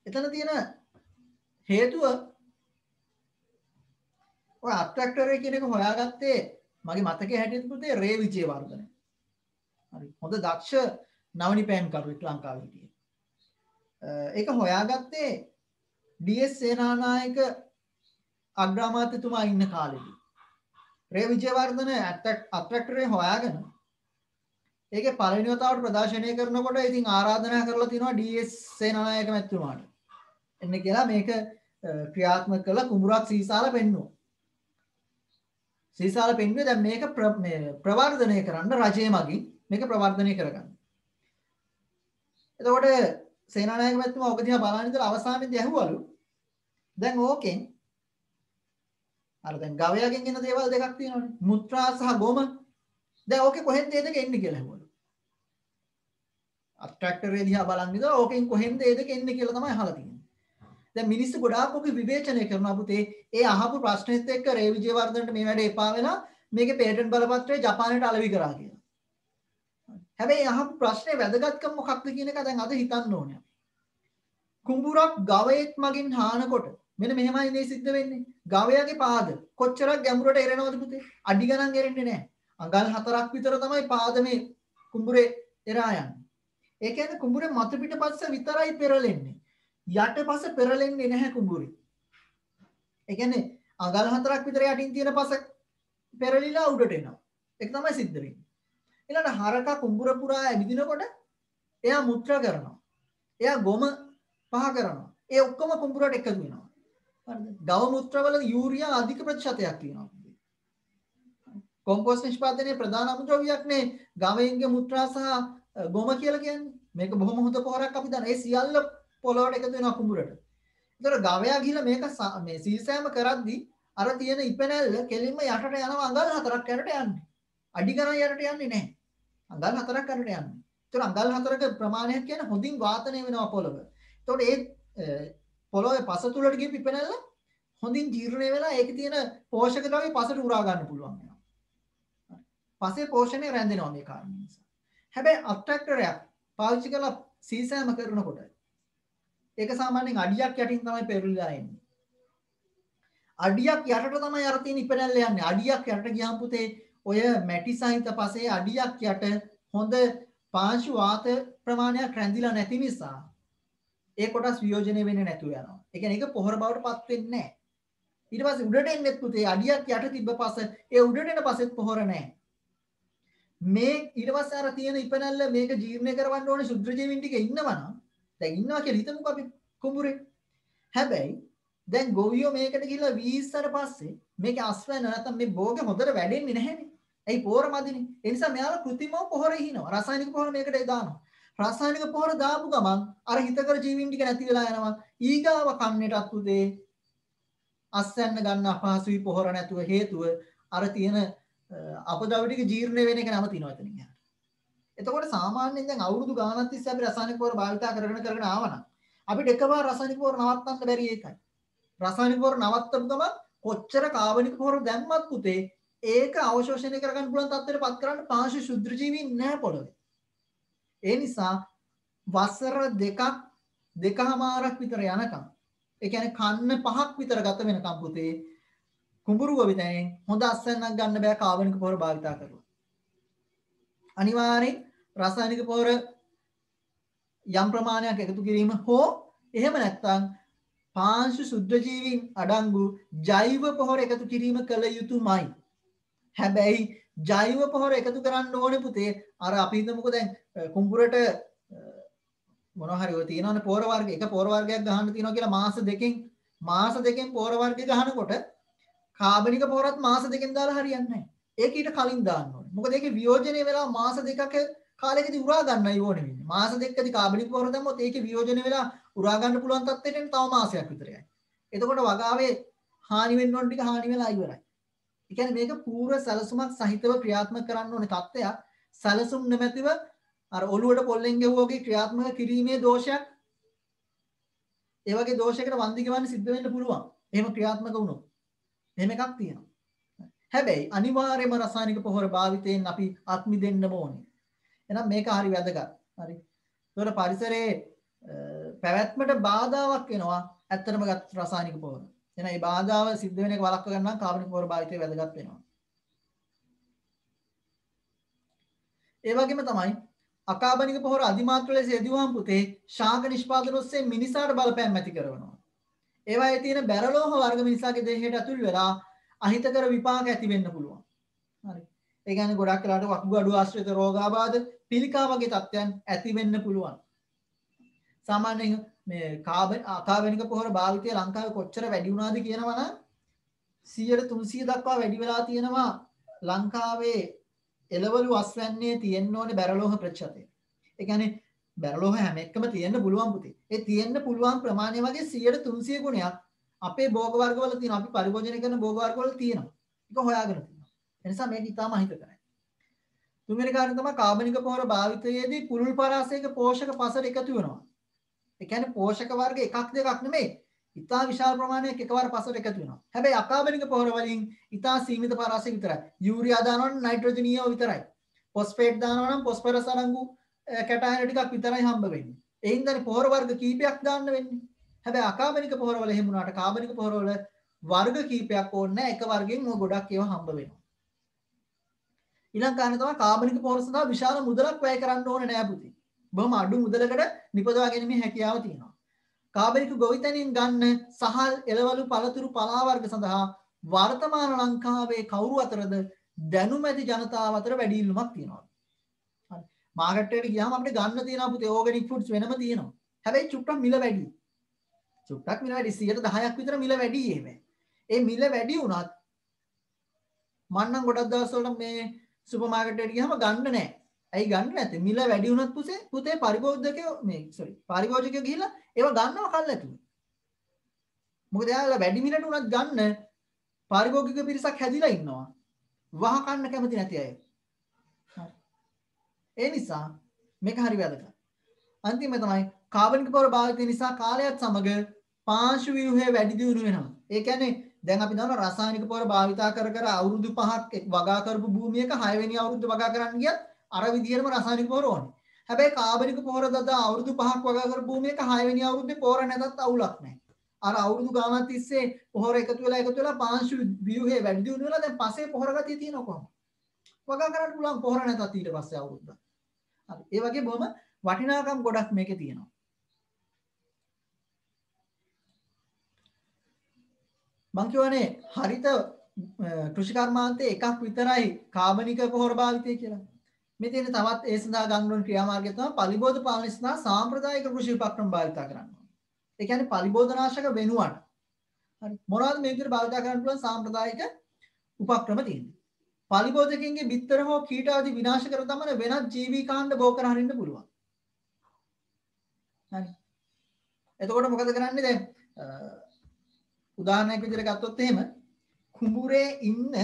එතන තියෙන හේතුව ඔය අට්‍රැක්ටරේ කියන එක හොයාගත්තේ මගේ මතකයේ හැටියට පුතේ රේ විජේවර්ධන. හරි. හොඳ දක්ෂ නවනිපෑම් කරුවෙක් ලංකාවේ හිටියේ. ඒක හොයාගත්තේ ඩී.එස්. සේනානායක අග්‍රාමාත්‍යතුමා ඉන්න කාලෙදී. රේ විජේවර්ධන අට්‍රැක්ටරේ හොයාගෙන ඒකේ පළවෙනි වතාවට ප්‍රදර්ශනය කරනකොට ඉතින් ආරාධනා කරලා තිනවා ඩී.එස්. සේනානායක මැතිතුමාට. එන්න කියලා මේක ක්‍රියාත්මක කළ කුඹුරක් සීසාල පෙන්නුවා. සීසාල පෙන්නුවේ දැන් මේක ප්‍රවර්ධනය කරන්න රජය මගින් මේක ප්‍රවර්ධනය කරගන්න. එතකොට සේනානායක මැතිතුමා ඔක දිහා බලන ඉඳලා අවසානයේදී ඇහුවලු දැන් ඕකෙන් අර දැන් ගවයාගෙන් එන දේවල් දෙකක් තියෙනවානේ මුත්‍රා සහ ගොම. දැන් ඕකේ කොහෙන්ද ඒ දෙක එන්නේ කියලා ඇහුවලු. අට්‍රැක්ටරේ දිහා බලන් ඉඳලා ඕකෙන් කොහෙන්ද ඒ දෙක එන්නේ කියලා තමයි අහලා තියෙන්නේ. දැන් මිනිස්සු ගොඩාක් ඔක විවේචනය කරනවා පුතේ. ඒ අහපු ප්‍රශ්නෙත් එක්ක රේ විජේවර්ධනට මේ වැඩේ එපා වෙලා මේකේ පේටන්ට් බලපත්‍රය ජපානයට අලෙවි කරා කියලා. හැබැයි අහපු ප්‍රශ්නේ වැදගත්කම මොකක්ද කියන එක දැන් අද හිතන්න ඕනේ. කුඹුරක් ගවයෙක් මගින් හානකොට මෙන්න මෙහෙමයි මේ සිද්ධ වෙන්නේ. ගවයාගේ පාද කොච්චරක් ගැඹුරට එරෙනවද පුතේ? අඩි ගණන් එරෙන්නේ නැහැ. අඟල් 4ක් විතර තමයි පාද මේ කුඹුරේ එරා යන්නේ. ඒ කියන්නේ කුඹුරේ මතු පිටපස්ස විතරයි පෙරලෙන්නේ. යටපස පෙරලෙන්නේ නැහැ කුඹුරේ. ඒ කියන්නේ අඟල් 4ක් විතර යටින් තියෙන පස පෙරලිලා උඩට එනවා. ඒක තමයි සිද්ධ වෙන්නේ. ඊළඟ හරක කුඹුර පුරා ඇවිදිනකොට එයා මුත්‍රා කරනවා. එයා ගොම පහ කරනවා. ඒ ඔක්කොම කුඹුරට එකතු වෙනවා. හරිද? ගව මුත්‍රාවල යූරියා අධික ප්‍රතිශතයක් තියෙනවා. කොම්පෝස්ට් නිෂ්පාදනයේ ප්‍රධාන අමුද්‍රව්‍යයක් නේ ගවයින්ගේ මුත්‍රා සහ ගොම කියලා කියන්නේ. මේක බොහොම හොඳ පොහොරක් අපි දන්නවා. ඒ සියල්ල පොළොවට එකතු වෙනවා කුඹුරට. ඒතර ගවයා ගිහලා මේක මේ සීසෑම කරද්දී අර තියෙන ඉපැනැල්ල කෙලින්ම යටට යනවා අඟල් 4ක් යටට යන්නේ. අඩි ගණන් යටට යන්නේ නැහැ. අඟල් 4ක් යටට යන්නේ. ඒතර අඟල් 4ක ප්‍රමාණයක් කියන්නේ හොඳින් වාතනය වෙනවා පොළොව. ඒතකොට ඒ පොළොවේ පස තුලට ගිය ඉපැනැල්ල හොඳින් ජීර්ණය වෙලා ඒකේ තියෙන පෝෂක ද්‍රව්‍ය පසට උරා ගන්න පුළුවන් වෙනවා. පසේ පෝෂණය රැඳෙනවා මේ කාරණේ නිසා. හැබැයි අට්‍රැක්ටරයක් පාවිච්චි කරලා සීසෑම කරනකොට ඒක සාමාන්‍යයෙන් අඩියක් යටින් තමයි පෙරලිලා එන්නේ. අඩියක් යටට තමයි අර තියෙන ඉපැනැල්ල යන්නේ. අඩියක් යටට ගියාම පුතේ ඔය මැටි සහිත පසේ අඩියක් යට හොඳ පාංශු වාත ප්‍රමාණයක් රැඳිලා නැති නිසා ඒ කොටස් වියෝජනය වෙන්නේ නැතුව යනවා. ඒ කියන්නේ ඒක පොහොර බවට පත් වෙන්නේ නැහැ. ඊට පස්සේ උඩට එන්නේ පුතේ අඩියක් යට තිබ්බ පස ඒ උඩට එන පසෙත් පොහොර නැහැ. මේ ඊට පස්සේ අර තියෙන ඉපැනැල්ල මේක ජීර්ණය කරවන්න ඕනේ ශුද්ධ ජීවීන් ටික ඉන්නවනම් දැන් ඉන්නවා කියලා හිතමුකෝ අපි කුඹුරේ. හැබැයි දැන් ගොවියෝ මේකට ගිහලා වීස්සට පස්සේ මේකේ අස්වැන්න නැත්නම් මේ භෝගේ හොඳට වැඩෙන්නේ නැහැනේ. ඇයි පොහොර මදිනේ. ඒ නිසා මෙයාලා કૃතිමව පොහොර ඉහිනවා. රසායනික පොහොර මේකට දානවා. රසායනික පොහොර දාපු ගමන් අර හිතකර ජීවීන් ටික නැති වෙලා යනවා. ඊගාව කන්නටත් උදේ අස්වැන්න ගන්න අපහසුයි පොහොර නැතුව හේතුව අර තියෙන අපද්‍රව්‍ය ටික ජීර්ණය වෙන එක නවතිනවා එතනින් එහාට. එතකොට සාමාන්‍යයෙන් දැන් අවුරුදු ගාණක් තිස්සේ අපි රසායනික පොහොර භාවිතා කරගෙන ආවනම් අපිට එකපාර රසායනික පොහොර නවත්තන්න බැරි ඒකයි. රසායනික පොහොර නවත්තපු ගමන් කොච්චර කාබනික පොහොර දැම්මත් පුතේ ඒක අවශෝෂණය කරගන්න පුළුවන් තත්ත්වයට පත් කරන්න පාංශු ශුද්ධ ජීවීන් නැහැ පොළොවේ. ඒ නිසා වසර දෙකමාරක් විතර යනකම් ඒ කියන්නේ කන්න 5ක් විතර ගත වෙනකම් පුතේ කුඹුරුව විතරෙන් හොඳ අස්වැන්නක් ගන්න බෑ කාබනික පොහොර භාවිතා කරලා. අනිවාර්යෙන් රසායනික පොහොර යම් ප්‍රමාණයක් එකතු කිරීම හෝ එහෙම නැත්නම් පාංශු ශුද්ධ ජීවීන් අඩංගු ජෛව පොහොර එකතු කිරීම කළ යුතුමයි. හැබැයි ජෛව පොහොර එකතු කරන්න ඕනේ පුතේ අර අපි හිතමුකෝ දැන් කුඹුරට මොනවා හරි ඔය තියෙනවනේ පොහොර වර්ග එක පොහොර වර්ගයක් ගහන්න තියෙනවා කියලා මාස දෙකෙන් පොහොර වර්ගය ගහනකොට කාබනික පොහොරත් මාස දෙකෙන් දාලා හරියන්නේ නැහැ. ඒක ඊට කලින් දාන්න ඕනේ. මොකද ඒකේ වියෝජනය වෙලා මාස දෙකක කාලෙකදී උරා ගන්නයි ඕනේ වෙන්නේ. මාස දෙකකදී කාබනික පොහොර දැම්මොත් ඒකේ වියෝජනය වෙලා උරා ගන්න පුළුවන් තත්ත්වයට එන්න තව මාසයක් විතර යයි. එතකොට වගාවේ හානි වෙන්න ඕන ටික හානි වෙලා ඉවරයි. ඒ කියන්නේ මේක පූර්ව සැලසුමක් සහිතව ක්‍රියාත්මක කරන්න ඕනේ තත්ත්වයක්. සැලසුම් නැමැතිව අර ඔළුවට පොල්ලෙන් ගෙවුවාගේ ක්‍රියාත්මක කිරීමේ දෝෂයක් ඒ වගේ දෝෂයකට වන්දි ගෙවන්න සිද්ධ වෙන්න පුළුවන්. එහෙම ක්‍රියාත්මක වුණොත්. එහෙම එකක් තියෙනවා. හැබැයි අනිවාර්යයෙන්ම රසායනික පොහොර භාවිතයෙන් අපි අත් මිදෙන්න ඕනේ. එහෙනම් මේක හරි වැදගත්. හරි. ඒතකොට පරිසරයේ පැවැත්මට බාධාවක් වෙනවා ඇත්තටම ගත් රසායනික පොහොර. එහෙනම් මේ බාධාව සිද්ධ වෙන එක වළක්ව ගන්න නම් කාබනික පොහොර භාවිතය වැදගත් වෙනවා. ඒ වගේම තමයි අකාබනික පොහොර අධිමාත්‍ර ලෙස යෙදුවාම පුතේ ශාක නිෂ්පාදන ඔස්සේ මිනිසාට බලපෑම් ඇති කරනවා. ඒවායේ තියෙන බැරලෝහ වර්ග මිනිසාගේ දේහයට ඇතුල් වෙලා අහිතකර විපාක ඇති වෙන්න පුළුවන්. හරි. ඒ කියන්නේ ගොඩක් වෙලාවට වකුගඩු ආශ්‍රිත රෝගාබාධ, පිළිකා වගේ තත්ත්වයන් ඇති වෙන්න පුළුවන්. සාමාන්‍යයෙන් මේ අකාබනික පොහොර භාවිතය ලංකාවේ කොච්චර වැඩි වුණාද කියනවා නම් 100 300 දක්වා වැඩි වෙලා තියෙනවා ලංකාවේ එළවලු අස්වැන්නේ තියෙන්න ඕනේ බැරලෝහ ප්‍රතිශතය. ඒ කියන්නේ බැරලෝහ හැම එකම තියෙන්න පුළුවන් පුතේ. ඒ තියෙන්න පුළුවන් ප්‍රමාණය වගේ 100 300 ගුණයක් අපේ භෝග වර්ගවල තියෙනවා. අපි පරිභෝජනය කරන භෝග වර්ගවල තියෙනවා. ඒක හොයාගෙන තියෙනවා. ඒ නිසා මේක ඉතාම අහිතකරයි. තුන්වෙනි කාරණය තමයි කාබනික පොහොර භාවිතයේදී පුළුල් පරාසයක පෝෂක පසර එකතු වෙනවා. ඒ කියන්නේ පෝෂක වර්ග එකක් දෙකක් නෙමෙයි. ඉතා විශාල ප්‍රමාණයක් එකවර පසට එකතු වෙනවා. හැබැයි අකාබනික පොහොර වලින් ඉතා සීමිත පරාසය විතරයි. යූරියා දානවා නම් නයිට්‍රෝජනීයව විතරයි. ෆොස්ෆේට් දානවා නම් ෆොස්ෆරස් අඩංගු කැටයන ටිකක් විතරයි හම්බ වෙන්නේ. ඒ හින්දානේ පොහොර වර්ග කීපයක් දාන්න වෙන්නේ. හැබැයි අකාබනික පොහොර වල එහෙම වුණාට කාබනික පොහොර වල වර්ග කීපයක් ඕනේ නැහැ. එක වර්ගයෙන් මො ගොඩක් ඒවා හම්බ වෙනවා. ඊළඟ කාරණේ තමයි කාබනික පොහොර සඳහා විශාල මුදලක් වැය කරන්න ඕනේ නෑ පුතේ. බොහොම අඩු මුදලකට නිපදවා ගැනීමේ හැකියාව තියෙනවා. කාබනික ගොවිතැනින් ගන්න සහල් එළවලු පළතුරු පලා වර්ග සඳහා වර්තමාන ලංකාවේ කවුරු අතරද දැනුම ඇති ජනතාව අතර වැඩි ඉල්ලුමක් තියෙනවා. හරි. මාකට් එකට ගියාම අපිට ගන්න තියෙනවා පුතේ ඕගනික් ෆුඩ්ස් වෙනම තියෙනවා. හැබැයි චුට්ටක් මිල වැඩි. චුට්ටක් මිල වැඩි 10%ක් විතර මිල වැඩි ඒවේ. ඒ මිල වැඩි වුණත් මම නම් ගොඩක් දවස්වල මේ සුපර් මාකට් එකට ගියාම ගන්න නැහැ. ඇයි ගන්න නැත්තේ? මිල වැඩි වුණත් පුතේ පරිභෝජකයෝ ගිහිල්ලා ඒව ගන්නවා කල්ැතුව. මොකද එයාලා වැඩි මිලට උනත් ගන්න පාරිභෝගික පිරිසක් හැදිලා ඉන්නවා. වහ කන්න කැමති නැති අය. හරි. ඒ නිසා මේක හරි වැදගත්. අන්තිම තමයි කාබනික පොහොර භාවිතය නිසා කාලයත් සමග පාංශු ව්‍යුහය වැඩි දියුණු වෙනවා. ඒ කියන්නේ දැන් අපි දන්නවා රසායනික පොහොර භාවිතා කර අවුරුදු 5ක් වගා කරපු භූමියක 6 වෙනි අවුරුද්ද වගා කරන්න ගියත් අර විදිහටම රසායනික පොහොර ඕනේ. හැබැයි කාබනික පොහොර දදා අවුරුදු 5ක් වගා කරපු භූමියක 6 වෙනි අවුරුද්දේ පොහොර නැතත් අවුලක් නැහැ. අර අවුරුදු ගානක් තිස්සේ පොහොර එකතු වෙලා පාංශු ව්‍යුහය වැඩි දියුණු වෙලා දැන් පස්සේ පොහොර ගතිය තියෙනවා කොහොමද? වගා කරන්න පුළුවන් පොහොර නැතත් ඊට පස්සේ අවුරුද්දක්. හරි. ඒ වගේ බොහොම වටිනාකම් ගොඩක් මේකේ තියෙනවා. මං කියවනේ හරිත කෘෂි කර්මාන්තයේ එකක් විතරයි කාබනික පොහොර භාවිතය කියලා. මේ තියෙන තවත් ඒ සඳහා ගන්න ඕන ක්‍රියාමාර්ගය තමයි පලිබෝධ පාලනය සඳහා සාම්ප්‍රදායික කෘෂි උපක්‍රම භාවිත කරන්න ඕන. ඒ කියන්නේ පලිබෝධනාශක වෙනුවට. හරි. මොනවද මේ විදිහට භාවිත කරන්න පුළුවන් සාම්ප්‍රදායික උපක්‍රම තියෙන්නේ? පලිබෝධකයන්ගේ බිත්තර හෝ කීට ආදී විනාශ කර දමන වෙනත් ජීවී කාණ්ඩ බෝ කර හරින්න පුළුවන්. හරි. එතකොට මොකද කරන්නේ දැන් උදාහරණයක් විදිහට ගත්තොත් එහෙම කුඹුරේ ඉන්න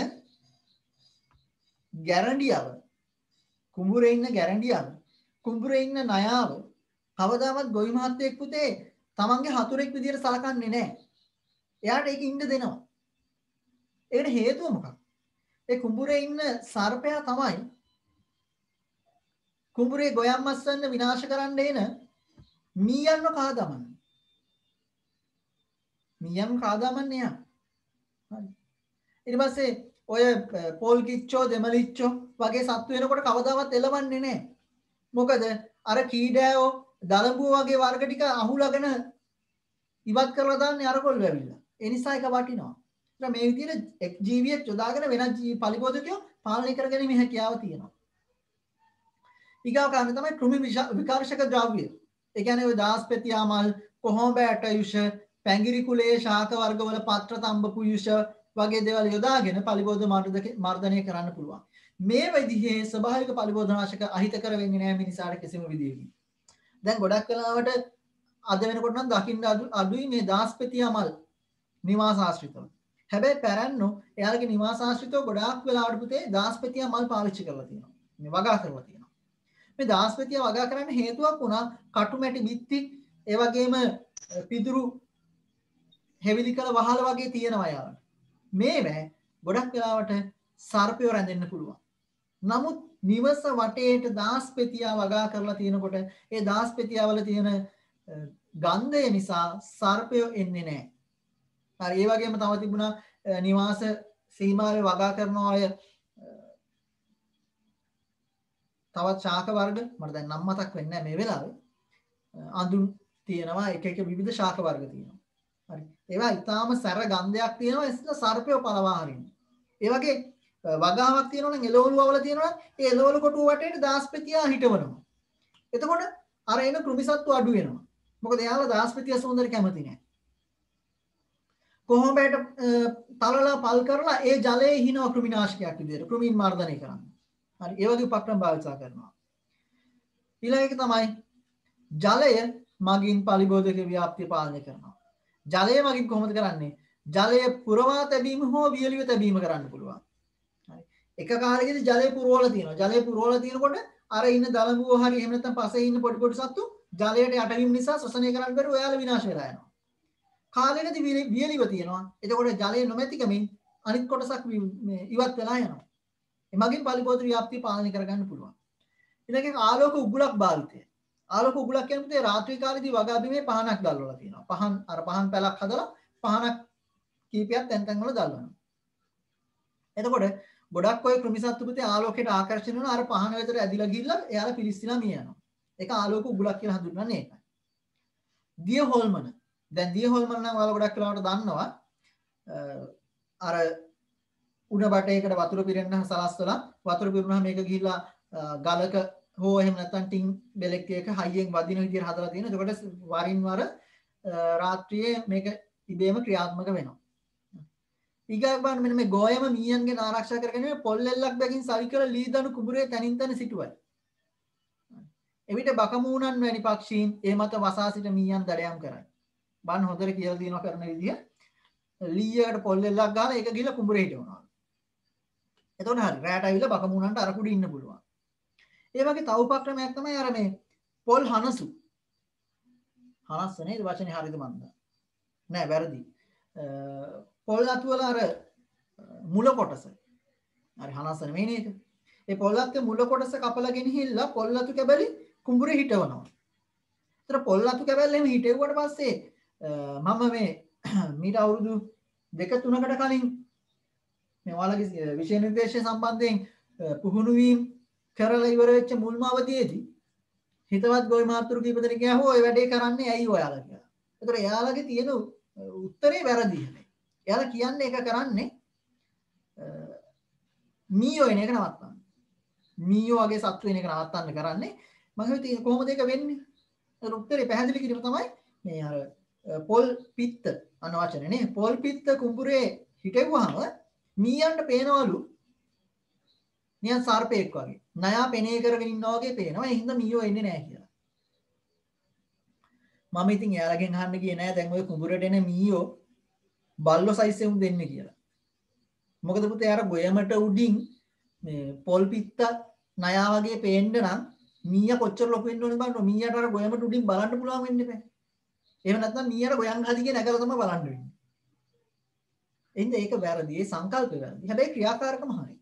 ගැරන්ඩියව කුඹුරේ ඉන්න නයාව කවදාවත් ගොවි මහත්තයෙක් පුතේ තමන්ගේ හතුරෙක් විදිහට සලකන්නේ නැහැ. එයාට ඒක ඉන්න දෙනවා. ඒකට හේතුව මොකක්ද? ඒ කුඹුරේ ඉන්න සර්පයා තමයි කුඹුරේ ගොයම් මස්සන්න විනාශ කරන්න එන මීයන්ව කාදමන්නේ. මියම් කාදාමන්නේ යා. හරි. ඊට පස්සේ ඔය පොල් කිච්චෝ දෙමලිච්චෝ වගේ සත්තු වෙනකොට කවදාවත් එලවන්නේ නැහැ. මොකද අර කීඩෑයෝ දලඹුව වගේ වර්ග ටික අහුලගෙන ඉවත් කරලා දාන්නේ අර කොල්ල ඇවිල්ලා. ඒ නිසා ඒක වටිනවා. ඒත් මේ විදිහට එක් ජීවියෙක් යොදාගෙන වෙනත් පලිබෝධකයෝ පාලනය කරගැනීමේ හැකියාව තියෙනවා. ඊගාව කාරණේ තමයි කෘමි විකාශක ද්‍රව්‍ය. ඒ කියන්නේ ඔය දාස්පෙතියා මල්, කොහොඹ ඇටයුෂ, පැංගිරි කුලයේ ශාක වර්ගවල පත්‍ර තඹපු යුෂ වගේ දේවල් යොදාගෙන පලිබෝධ මර්ධනය කරන්න පුළුවන්. මේ විදිහේ ස්වභාවික පලිබෝධනාශක අහිතකර වෙන්නේ නැහැ මිනිසාට කිසිම විදිහකින්. දැන් ගොඩක් වෙලාවට අද වෙනකොට නම් දකින්න අඩුයි මේ දාස්පෙතියා මල් නිවාසාශ්‍රිතව. හැබැයි පැරැන්නෝ එයාලගේ නිවාසාශ්‍රිතව ගොඩාක් වෙලාවට පුතේ දාස්පෙතියා මල් පාවිච්චි කරලා තියෙනවා. මේ වගා කරලා තියෙනවා. මේ දාස්පෙතියා වගා කරන්න හේතුවක් වුණා කටුමැටි බිත්ති ඒ වගේම පිදුරු හෙවිලි කළ වහල වගේ තියෙනවා යාළුවා. මේවැ ගොඩක් වෙලාවට සර්පයෝ රැඳෙන්න පුළුවන්. නමුත් නිවස වටේට දාස්පෙතියා වගා කරලා තියෙනකොට ඒ දාස්පෙතියා වල තියෙන ගන්ධය නිසා සර්පයෝ එන්නේ නැහැ. හරි. ඒ වගේම තව තිබුණා නිවාස සීමාවේ වගා කරන අය තවත් ශාක වර්ග මට දැන් නම් මතක් වෙන්නේ නැහැ මේ වෙලාවේ. අඳුන් තියෙනවා එක එක විවිධ ශාක වර්ග තියෙනවා. හරි. ඒවා ඊටාම සැර ගන්ධයක් තියෙනවා එස්න සර්පය පළවා හරින්න. ඒ වගේ වගාවක් තියෙනවා නම් එළවලු වල තියෙනවා ඒ එළවලු කොටුව වටේට දාස්පතියා හිටවනවා. එතකොට අර එන කෘමිසත්තු අඩු වෙනවා. මොකද එයාලා දාස්පතිය සුන්දර කැමති නැහැ. කොහොඹයට තලලා පල් කරලා ඒ ජලයේ හිනව කෘමිනාශකයක් විදියට කෘමීන් මර්ධනය කරන්න. හරි. ඒ වගේ උපක්‍රම භාවිත කරනවා. ඊළඟ එක තමයි ජලය මගින් පලිබෝධක ව්‍යාප්තිය පාලනය කරනවා. ජලය මගින් කොහොමද කරන්නේ? ජලය පුරවා තැබීම හෝ වියලිව තැබීම කරන්න පුළුවන්. හරි. එක කාලෙකදී ජලය පුරවලා තියෙනවා. ජලය පුරවලා තියෙනකොට අර ඉන්න දලඹුව හරි එහෙම නැත්නම් පසේ ඉන්න පොඩි පොඩි සත්තු ජලයට යටවීම නිසා ශ්වසනය කරන්න බැරුව එයාලා විනාශ වෙලා යනවා. කාලෙකදී වියලිව තියෙනවා. එතකොට ජලය නොමැතිකමින් අනිත් කොටසක් ඉවත් වෙලා යනවා. එමගින් පලිබෝධ ව්‍යාප්තිය පාලනය කරගන්න පුළුවන්. ඊළඟ එක ආලෝක උගුලක් භාවිතය. ආලෝක උගුලක් කියන්නේ රාත්‍රී කාලේදී වගා බිමේ පහනක් දැල්වලා තියෙනවා. පහන් පැලක් හදලා පහනක් කීපයක් තැන් තැන් වල දැල්වනවා. එතකොට ගොඩක් ඔය කෘමිසත්තු පුතේ ආලෝකයට ආකර්ෂණය වෙන අර පහන වෙතට ඇදිලා ගිහිල්ලා එයාලා පිලිස්සලා මිය යනවා. ඒක ආලෝක උගුලක් කියලා හඳුන්වන්නේ ඒකයි. දිය හොල්මන. දැන් දිය හොල්මන නම් ඔයාලා ගොඩක් වෙලාවට දන්නවා. අර උණ බටයකට වතුර පිරෙන්න සලස්වලා වතුර පිරුණාම මේක ගිහිල්ලා ගලක හෝ එහෙම නැත්නම් ටින් බෙලෙක් එක හයියෙන් වදින විදිහට හදලා තියෙනවා. එතකොට වරින් වර රාත්‍රියේ මේක ඉබේම ක්‍රියාත්මක වෙනවා. ඊගා බලන්න මෙන්න මේ ගෝයම මීයන්ගෙන් ආරක්ෂා කරගෙන පොල්ලෙල්ලක් බැගින් සවි කර ලී දණු කුඹුරේ තනින් තන සිටුවයි. එවිට බකමූණන් වැනි පක්ෂීන් ඒ මත වසා සිට මීයන් දඩයම් කරයි. බලන්න හොඳට කියලා දිනව කරන විදිය. ලීයකට පොල්ලෙල්ලක් ගහලා ඒක ගිහලා කුඹුරේ හිටවනවා. එතකොට හරි රැට ඇවිල්ලා බකමූණන්ට අර කුඩි ඉන්න පුළුවන්. ඒ වගේ තව උපක්‍රමයක් තමයි අර මේ පොල් හනසු. හනස්ස නේද වචනේ හරියද මන්ද? නෑ වැරදි. පොල් අතු වල අර මුල කොටස. හරි හනස්ස නෙමෙයි නේද? ඒ පොල් අත්තේ මුල කොටස කපලා ගෙනහිල්ලා පොල් අතු කැබලි කුඹුරේ හිටවනවා. ඒතර පොල් අතු කැබල්ල එහෙම හිටෙව්වට පස්සේ මම මේ මීට අවුරුදු 2-3කට කලින් මේ ඔයාලගේ විෂය නිර්දේශය සම්බන්ධයෙන් පුහුණු වීම කරලා ඉවර වෙච්ච මුල්ම අවධියේදී හිතවත් ගොවි මාතෘ කීප දෙනෙක් ගියා ඔය වැඩේ කරන්නේ ඇයි ඔයාලා කියලා. ඒතර එයාලගේ තියෙන උත්තරේ වැරදි. එයාලා කියන්නේ ඒක කරන්නේ මීයෝ එන එක නවත්තන්න. මීයෝ වගේ සත්තු වෙන එක නවත්තන්න කරන්නේ. මම හිතුවේ කොහොමද ඒක වෙන්නේ? ඒක උත්තරේ පැහැදිලි කිරීම තමයි මේ අර පොල් පිත්ත අන වචනේ නේ. පොල් පිත්ත කුඹුරේ හිටෙව්වහම මීයන්ට පේනවලු නියන් සර්පෙක් වගේ. නයා පෙනේ කරගෙන ඉන්නවා වගේ පේනවා. ඒ හින්දා මීයෝ එන්නේ නැහැ කියලා. මම ඉතින් එයාලගෙන් අහන්න ගියේ නෑ දැන් ওই කුඹුරට එන මීයෝ බල්ලෝ සයිස් එකක් දෙන්නේ කියලා. මොකද පුතේ අර ගොයමට උඩින් මේ පොල් පිත්ත නයා වගේ පේන්න නම් මීයා කොච්චර ලොකු වෙන්න ඕනද බලන්න. මීයාට අර ගොයමට උඩින් බලන්න පුළුවන් වෙන්න බෑ. එහෙම නැත්නම් මීයාට ගොයන් හදිගේ නැගලා තමයි බලන්න වෙන්නේ. එහෙනම් ඒක වැරදි. ඒ සංකල්පය වැරදි. හැබැයි ක්‍රියාකාරකම හරියි.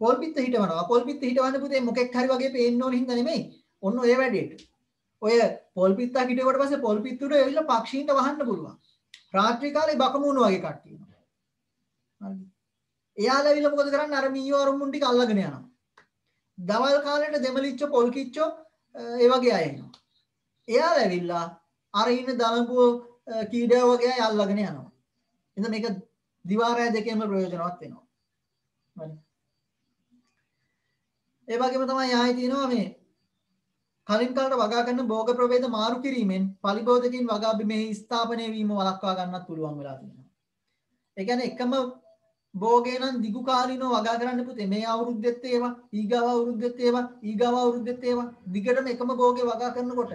පොල් පිත්ත හිටවනවා. පොල් පිත්ත හිටවන්න පුතේ මොකෙක් හරි වගේ පේන්න ඕන හින්දා නෙමෙයි. ඔන්න ඔය වැඩේට. ඔය පොල් පිත්තක් හිටෙවට පස්සේ පොල් පිත්තුට ඇවිල්ලා පක්ෂීන්ට වහන්න පුළුවන්. රාත්‍රී කාලේ බකමූණු වගේ කට්ටිය එනවා. හරිද? එයාලා ඇවිල්ලා මොකද කරන්නේ? අර මීයෝ අරුමුන් ටික අල්ලගෙන යනවා. දවල් කාලේට දෙමලිච්චෝ පොල් කිච්චෝ ඒ වගේ අය එනවා. එයාලා ඇවිල්ලා අර ඉන්න දලඹුව කීඩය වගේ අය අල්ලගෙන යනවා. එහෙනම් මේක දිවා රෑ දෙකේම ප්‍රයෝජනවත් වෙනවා. හරි. ඒ වගේම තමයි ආයෙ තියෙනවා මේ කලින් කාලට වගා කරන භෝග ප්‍රභේද මාරු කිරීමෙන් පලිබෝධකින් වගා බිමේ ස්ථාපනය වීම වළක්වා ගන්නත් පුළුවන් වෙලා තියෙනවා. ඒ කියන්නේ එකම භෝගේ නම් දිගු කාලිනව වගා කරන්න පුතේ මේ අවුරුද්දෙත් ඒවා ඊගාව අවුරුද්දෙත් ඒවා ඊගාව අවුරුද්දෙත් ඒවා දිගටම එකම භෝගේ වගා කරනකොට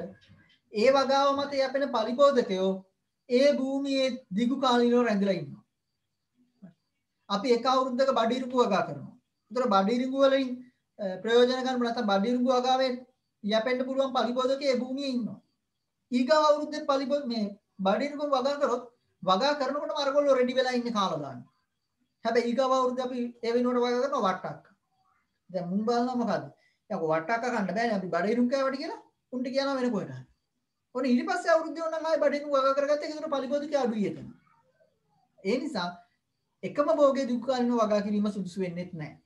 ඒ වගාව මත යැපෙන පලිබෝධකයෝ ඒ භූමියේ දිගු කාලිනව රැඳිලා ඉන්නවා. අපි එක අවුරුද්දක බඩිරුඟු වගා කරනවා. ඒතර බඩිරුඟු වලින් ප්‍රයෝජන ගන්න නැත්නම් බඩිරුඟු වගාවෙන් යැපෙන්න පුළුවන් පලිබෝධකේ ඒ භූමියේ ඉන්නවා. ඊගාව අවුරුද්දේ පලිබෝධ මේ බඩිරුඟු වගා කරොත් වගා කරනකොටම අරගොල්ලෝ රෙඩි වෙලා ඉන්නේ කාලා දාන්න. හැබැයි ඊගාව අවුරුද්දේ අපි ඒ වෙනුවට වගා කරනවා වට්ටක්ක. දැන් මුන් බලනවා මොකද්ද? යකෝ වට්ටක්ක කන්න බෑනේ අපි බඩිරුඟු කෑවට කියලා උන්ට කියනවා වෙන කොහෙට හරි. ඔන්න ඊට පස්සේ අවුරුද්දේ ඕනනම් ආයෙ බඩිරුඟු වගා කරගත්ත ඒකට පලිබෝධකේ අඩුයි එතන. ඒ නිසා එකම භෝගයේ දිගු කාලිනව වගා කිරීම සුදුසු වෙන්නේ නැහැ.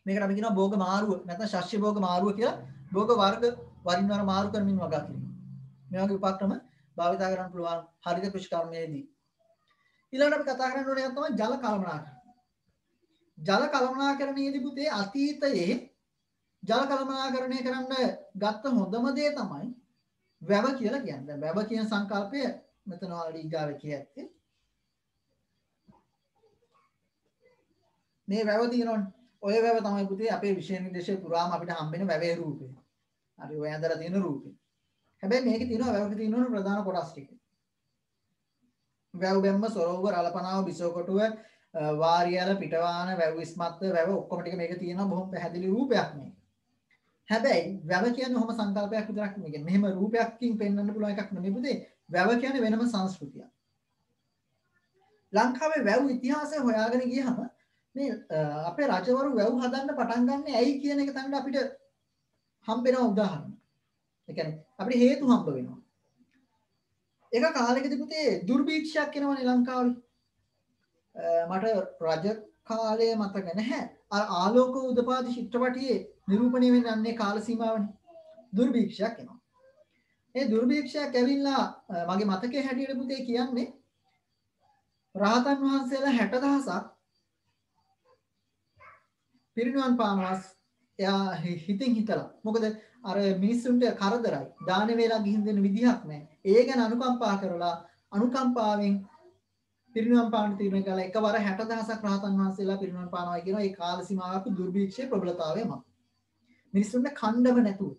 මේකට අපි කියනවා භෝග මාරුව නැත්නම් ශස්‍ය භෝග මාරුව කියලා. භෝග වර්ග වරින් වර මාරු කරමින් වගා කිරීම. මේ වගේ උපක්‍රම භාවිත කරන්න පුළුවන් හරිත කෘෂිකර්මයේදී. ඊළඟට අපි කතා කරන්න ඕනේ තමයි ජල කළමනාකරණය. ජල කළමනාකරණයේදී පුතේ අතීතයේ ජල කළමනාකරණය කරන්න ගත්ත හොඳම දේ තමයි වැව කියලා කියන්නේ. දැන් වැව කියන සංකල්පය මෙතන ඔයාලට ඊගාවේ කියත්තේ. මේ වැව තියෙනවනේ. ඔය වැව තමයි පුතේ අපේ විෂය නිර්දේශය පුරාම අපිට හම්බෙන වැවේ රූපය. හරි ඔය ඇඳලා තියෙන රූපය. හැබැයි මේකේ තියෙනවා වැවක තියෙනවා ප්‍රධාන කොටස් ටික. වැව් බැම්ම සොරවුව රළපනාව බිසෝකොටුව වාරියල පිටවාන වැව් ඉස්මත්ත වැව ඔක්කොම ටික මේක තියෙනවා බොහොම පැහැදිලි රූපයක් මේ. හැබැයි වැව කියන්නේ ඔහොම සංකල්පයක් විතරක් නෙමෙයි. මෙහෙම රූපයක්කින් පෙන්වන්න පුළුවන් එකක් නෙමෙයි පුතේ. වැව කියන්නේ වෙනම සංස්කෘතියක්. ලංකාවේ වැව් ඉතිහාසය හොයාගෙන ගියහම මේ අපේ රජවරු වැව් හදන්න පටන් ගන්න ඇයි කියන එක තමයි අපිට හම්බෙන උදාහරණ. ඒ කියන්නේ අපිට හේතු හම්බ වෙනවා. එක කාලෙකදී පුතේ දුර්භික්ෂයක් එනවනේ ලංකාවේ. මට රජ කාලය මතක නැහැ. අර ආලෝක උදපාදි චිත්‍රපටියේ නිරූපණය වෙන්නේ අන්නේ කාල සීමාවනේ. දුර්භික්ෂයක් එනවා. ඒ දුර්භික්ෂයක් ඇවිල්ලා මගේ මතකයේ හැටියට පුතේ කියන්නේ රහතන් වහන්සේලා 60000ක් පිරිනුවන් පානවස් එයා හිතින් හිතලා. මොකද අර මිනිස්සුන්ට කරදරයි. දාන වේලා ගිහින් දෙන්න විදිහක් නැහැ. ඒ ගැන අනුකම්පා කරලා අනුකම්පාවෙන් පිරිනුවන් පාන තීරණය කළා. එකවර 60000ක් රහතන් වහන්සේලා පිරිනුවන් පානවා කියන ඒ කාල සීමාවක දුර්භික්ෂයේ ප්‍රබලතාවය මත. මිනිස්සුන්ට කණ්ඩව නැතුව.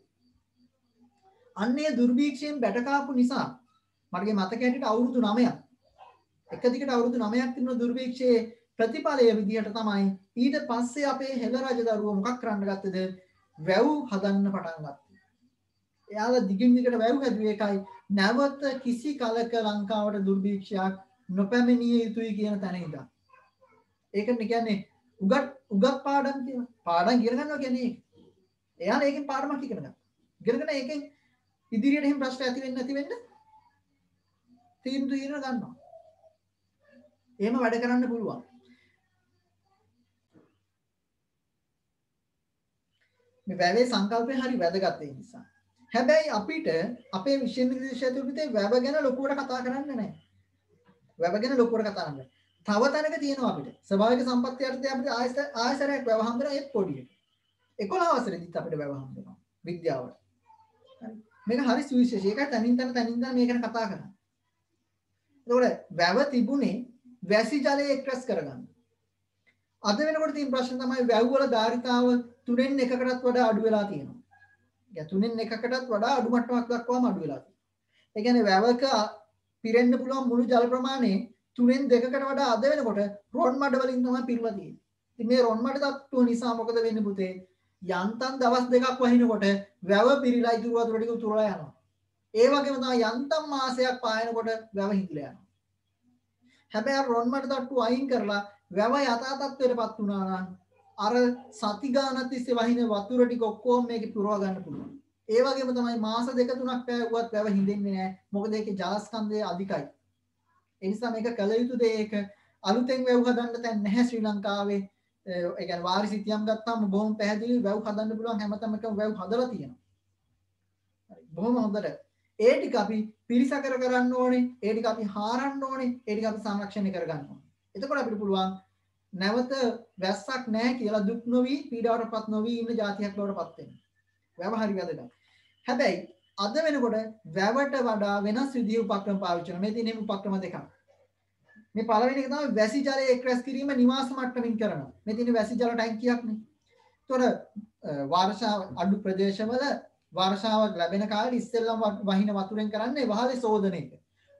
අන්නේ දුර්භික්ෂයෙන් බැටකාපු නිසා මගේ මතක හැටියට අවුරුදු 9ක්. එක දිගට අවුරුදු 9ක් තිබුණ දුර්භික්ෂයේ ප්‍රතිඵලය විදිහට තමයි ඊට පස්සේ අපේ හෙළ රජදරුවෝ මොකක් කරන්න ගත්තද? වැව් හදන්න පටන් ගත්තා. එයාලා දිගින් දිගට වැව් හැදුවේ එකයි නැවත කිසි කලක ලංකාවට දුර්භික්ෂයක් නොපැමිණිය යුතුයි කියන තැන ඉඳන්. ඒකනේ කියන්නේ උගත් පාඩම් කියලා. පාඩම් ඉගෙන ගන්නවා කියන්නේ ඒක. එයාලා ඒකෙන් පාඩමක් ඉගෙන ගන්නවා. ඉගෙනගෙන ඒකෙන් ඉදිරියට එහෙම ප්‍රශ්න ඇති වෙන්නේ නැති වෙන්න තීන්දුව ගන්නවා. එහෙම වැඩ කරන්න පුළුවන්. මේ වැවේ සංකල්පය හරි වැදගත් ඒ නිසා. හැබැයි අපිට අපේ විෂය නිර්දේශය තුළින් වැව ගැන ලොකුවට කතා කරන්න නැහැ. වැව ගැන ලොකුවට කතා කරන්න. තව තැනක තියෙනවා අපිට. ස්වභාවික සම්පත්‍ය අර්ථය අපිට ආයසරයක් වැව හම්බෙනවා ඒත් පොඩියට. 11 වසරේදීත් අපිට වැව හම්බෙනවා විද්‍යාවට. හරි. මේක හරි සුවිශේෂයි. ඒකයි තනින් තන මේක ගැන කතා කරන්නේ. එතකොට වැව තිබුණේ වැසි ජලය එක්රැස් කරගන්න. අද වෙනකොට තියෙන ප්‍රශ්න තමයි වැව් වල ධාරිතාව 3න් 1කටත් වඩා අඩු වෙලා තියෙනවා. يعني 3න් 1කටත් වඩා අඩු මට්ටමක් දක්වාම අඩු වෙලා තියෙනවා. ඒ කියන්නේ වැවක පිරෙන්න පුළුවන් මුළු ජල ප්‍රමාණය 3න් 2කට වඩා අද වෙනකොට රොන් මඩ වලින් තමයි පිරලා තියෙන්නේ. ඉතින් මේ රොන් මඩ තත්ත්ව නිසා මොකද වෙන්නේ පුතේ? යන්තම් දවස් දෙකක් වහිනකොට වැව පිරීලා ඉතුරු වතුර ටික උතුරලා යනවා. ඒ වගේම තමයි යන්තම් මාසයක් පායනකොට වැව හිඳිලා යනවා. හැබැයි අර රොන් මඩ තට්ටු අයින් කරලා වැව යථා තත්ත්වයටපත් වුණා නම් අර සති ගානක් තිස්සේ වහින වතුර ටික ඔක්කොම මේකේ පුරව ගන්න පුළුවන්. ඒ වගේම තමයි මාස දෙක තුනක් පෑවුවත් වැව හිඳෙන්නේ නැහැ. මොකද ඒකේ ජලස්කන්ධය අධිකයි. ඒ නිසා මේක කළ යුතු දේ ඒක අලුතෙන් වැව් හදන්න තැන් නැහැ ශ්‍රී ලංකාවේ. ඒ කියන්නේ වාරි සිතියම් ගත්තාම බොහොම පැහැදිලි වැව් හදන්න පුළුවන් හැමතැනම වැව් හදලා තියෙනවා. හරි. බොහොම හොඳට. ඒ ටික අපි පිරිසකර කරන්න ඕනේ. ඒ ටික අපි හාරන්න ඕනේ. ඒ ටික අපි සංරක්ෂණය කරගන්න ඕනේ. එතකොට අපිට පුළුවන් නැවත වැස්සක් නැහැ කියලා දුක් නොවි පීඩාවටපත් නොවි ඉන්න જાතියක් බවට පත් වෙන්න. වැව හරි වැදගත්. හැබැයි අද වෙනකොට වැවට වඩා වෙනස් විදිහේ උපක්‍රම පාවිච්චි කරනවා. මේ තියෙන උපක්‍රම දෙකක්. මේ පළවෙනි එක තමයි වැසි ජලය එක්රැස් කිරීම නිවාස මට්ටමින් කරනවා. මේ තියෙන වැසි ජල ටැංකියක්නේ. ඒතොර වර්ෂාව අඩු ප්‍රදේශවල වර්ෂාවක් ලැබෙන කාලේ ඉස්සෙල්ලම වහින වතුරෙන් කරන්නේ වහලේ සෝදන එක.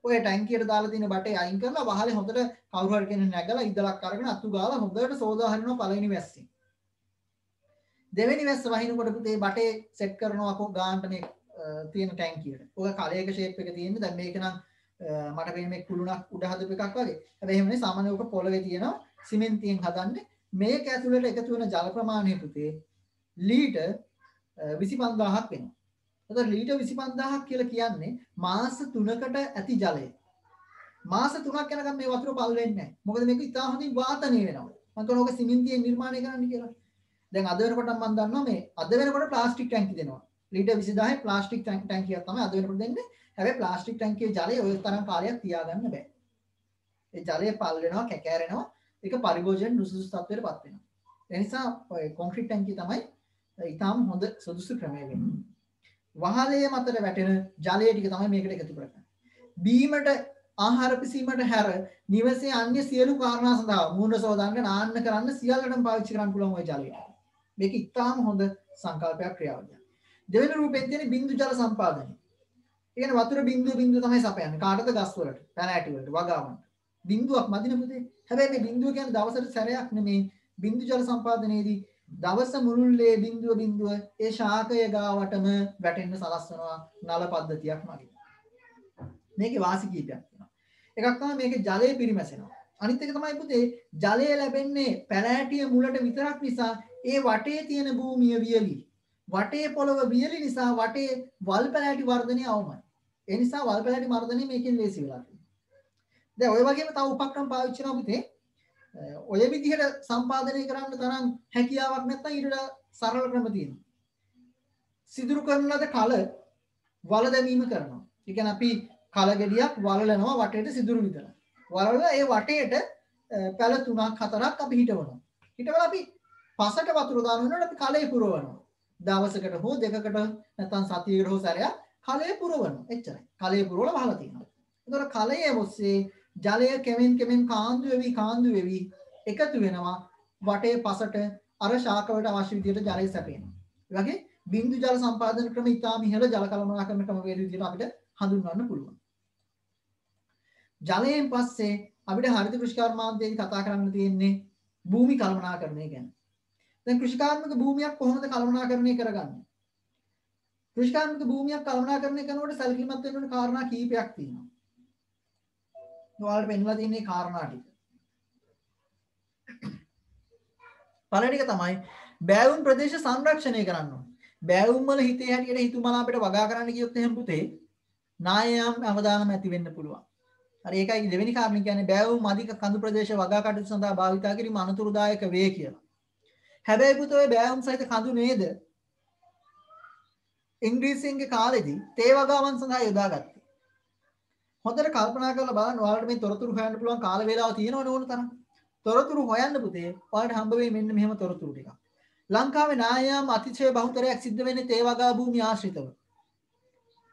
ඔය ටැංකියට දාලා තියෙන බටේ අයින් කරලා වහලේ හොඳට කවුරු හරි කෙනෙක් නැගලා ඉදලක් අරගෙන අතු ගාලා හොඳට සෝදා හරිනවා පළවෙනි වැස්සෙන්. දෙවෙනි වැස්ස වහිනකොට පුතේ බටේ සෙට් කරනවා කො ගානට මේ තියෙන ටැංකියට. ඔය කලයක ෂේප් එක තියෙන්නේ. දැන් මේක නම් මට පේන්නේ මේ කුළුණක් උඩ හදපු එකක් වගේ. හැබැයි එහෙම නෙවෙයි සාමාන්‍ය ඔක පොළවේ තියෙනවා සිමෙන්තියෙන් හදන්නේ. මේක ඇතුළට එකතු වෙන ජල ප්‍රමාණය පුතේ ලීටර් 25000ක් වෙනවා. එතකොට ලීටර් 25000ක් කියලා කියන්නේ මාස 3කට ඇති ජලය. මාස 3ක් යනකම් මේ වතුර පල් වෙන්නේ නැහැ. මොකද මේක ඉතා හොඳින් වාතනය වෙනවා. මම කියනවා ඔක සිමෙන්තියෙන් නිර්මාණය කරන්න කියලා. දැන් අද වෙනකොට මම දන්නවා මේ අද වෙනකොට ප්ලාස්ටික් ටැංකි දෙනවා. ලීටර් 20000 ප්ලාස්ටික් ටැංකියක් තමයි අද වෙනකොට දෙන්නේ. හැබැයි ප්ලාස්ටික් ටැංකියේ ජලය ඔය තරම් කාලයක් තියාගන්න බෑ. ඒ ජලය පල් වෙනවා, කැකෑරෙනවා. ඒක පරිභෝජන නුසුදුසු තත්ත්වයකටපත් වෙනවා. ඒ නිසා ඔය කොන්ක්‍රීට් ටැංකිය තමයි ඊටාම හොඳ සුදුසු ක්‍රමය වෙන්නේ. වහලේ මතට වැටෙන ජලය ටික තමයි මේකට එකතු කරගන්නේ. බීමට ආහාර පිසීමට හැර නිවසේ අන්‍ය සියලු කාරණා සඳහා මූණ සෝදන්න නාන්න කරන්න සියල්ලටම පාවිච්චි කරන්න පුළුවන් ওই ජලය. මේක ඉතාම හොඳ සංකල්පයක් ක්‍රියාවලියක්. දෙවෙනි රූපෙන් තියෙන බින්දු ජල සම්පාදනය. ඒ කියන්නේ වතුර බින්දුව තමයි සපයන්නේ. කාටද? ගස් වලට, පැන ඇටි වලට, වගාවන්ට. බින්දුවක් මදින පුතේ. හැබැයි මේ බින්දුව කියන්නේ දවසට සැරයක් නෙමේ. බින්දු ජල සම්පාදනයේදී දවස මුළුල්ලේ බින්දුව ඒ ශාකය ගාවටම වැටෙන්න සලස්වනවා නල පද්ධතියක් මගින්. මේකේ වාසි කීපයක් තියෙනවා. එකක් තමයි මේකේ ජලය පිරිමැසෙනවා. අනිත් එක තමයි පුතේ ජලය ලැබෙන්නේ පැලෑටිය මුලට විතරක් නිසා ඒ වටේ තියෙන භූමිය වියලි. වටේ පොළව වියලි නිසා වටේ වල් පැලෑටි වර්ධනය අවමයි. ඒ නිසා වල් පැලෑටි වර්ධනය මේකෙන් ලේසි වෙලා තියෙනවා. දැන් ඔය වගේම තව උපක්‍රම පාවිච්චි කරනවා පුතේ. ඔය විදිහට සම්පාදනය කරන්න තරම් හැකියාවක් නැත්නම් ඊට සරල ක්‍රම තියෙනවා. සිදුරු කරන ලද කල වල දැමීම කරනවා. ඒ කියන්නේ අපි කල ගෙඩියක් වලලනවා වටේට සිදුරු විතර. වලලා ඒ වටේට පැල 3ක් 4ක් අපි හිටවනවා. හිටවලා අපි පසට වතුර දාන වෙනකොට අපි කලේ පුරවනවා. දවසකට හෝ දෙකකට නැත්නම් සතියකට හෝ සැරයක් කලේ පුරවනවා. එච්චරයි. කලේ පුරවලා වහලා තියෙනවා. ඒතකොට කලයේ ඔස්සේ ජලය කෙමෙන් කාන්දු වෙවි එකතු වෙනවා වටේ පසට අර ශාකවලට අවශ්‍ය විදිහට ජලය සැපේනවා. ඒ වගේ බින්දු ජල සම්පාදන ක්‍රම ඉතාම ඉහළ ජල කළමනාකරන ක්‍රම වේද විදිහට අපිට හඳුන්වන්න පුළුවන්. ජලයෙන් පස්සේ අපිට හරිත කෘෂිකර්මාන්තයේදී කතා කරන්න තියෙන්නේ භූමි කළමනාකරණය ගැන. දැන් කෘෂිකාර්මික භූමියක් කොහොමද කළමනාකරණය කරගන්නේ? කෘෂිකාර්මික භූමියක් කළමනාකරණය කරනකොට සැලකිලිමත් වෙන්න ඕන කාරණා කීපයක් තියෙනවා. ඔයාලට පෙන්වලා තියෙන්නේ කාරණා ටික. පළවෙනි එක තමයි බෑවුම් ප්‍රදේශ සංරක්ෂණය කරන්න ඕනේ. බෑවුම් වල හිතේ හැටියට හිතුමලා අපිට වගා කරන්න කියොත් එහෙම පුතේ නායම් අවදානම ඇති වෙන්න පුළුවන්. හරි ඒකයි දෙවෙනි කාරණේ කියන්නේ බෑවුම් අධික කඳු ප්‍රදේශ වගා කටයුතු සඳහා භාවිතා කිරීම අනතුරුදායක වේ කියලා. හැබැයි පුතේ ඔය බෑවුම් සහිත කඳු නේද ඉංග්‍රීසින්ගේ කාලෙදී තේ වගාවන් සඳහා යොදාගත්තේ. හොඳට කල්පනා කරලා බලන්න ඔයාලට මේ තොරතුරු හොයන්න පුළුවන් කාල වේලාව තියෙනවනේ ඕන තරම්. තොරතුරු හොයන්න පුතේ ඔයාලට හම්බ වෙයි මෙන්න මෙහෙම තොරතුරු ටිකක්. ලංකාවේ නායම් අතිශය බහුතරයක් සිද්ධ වෙන්නේ තේ වගා භූමි ආශ්‍රිතව.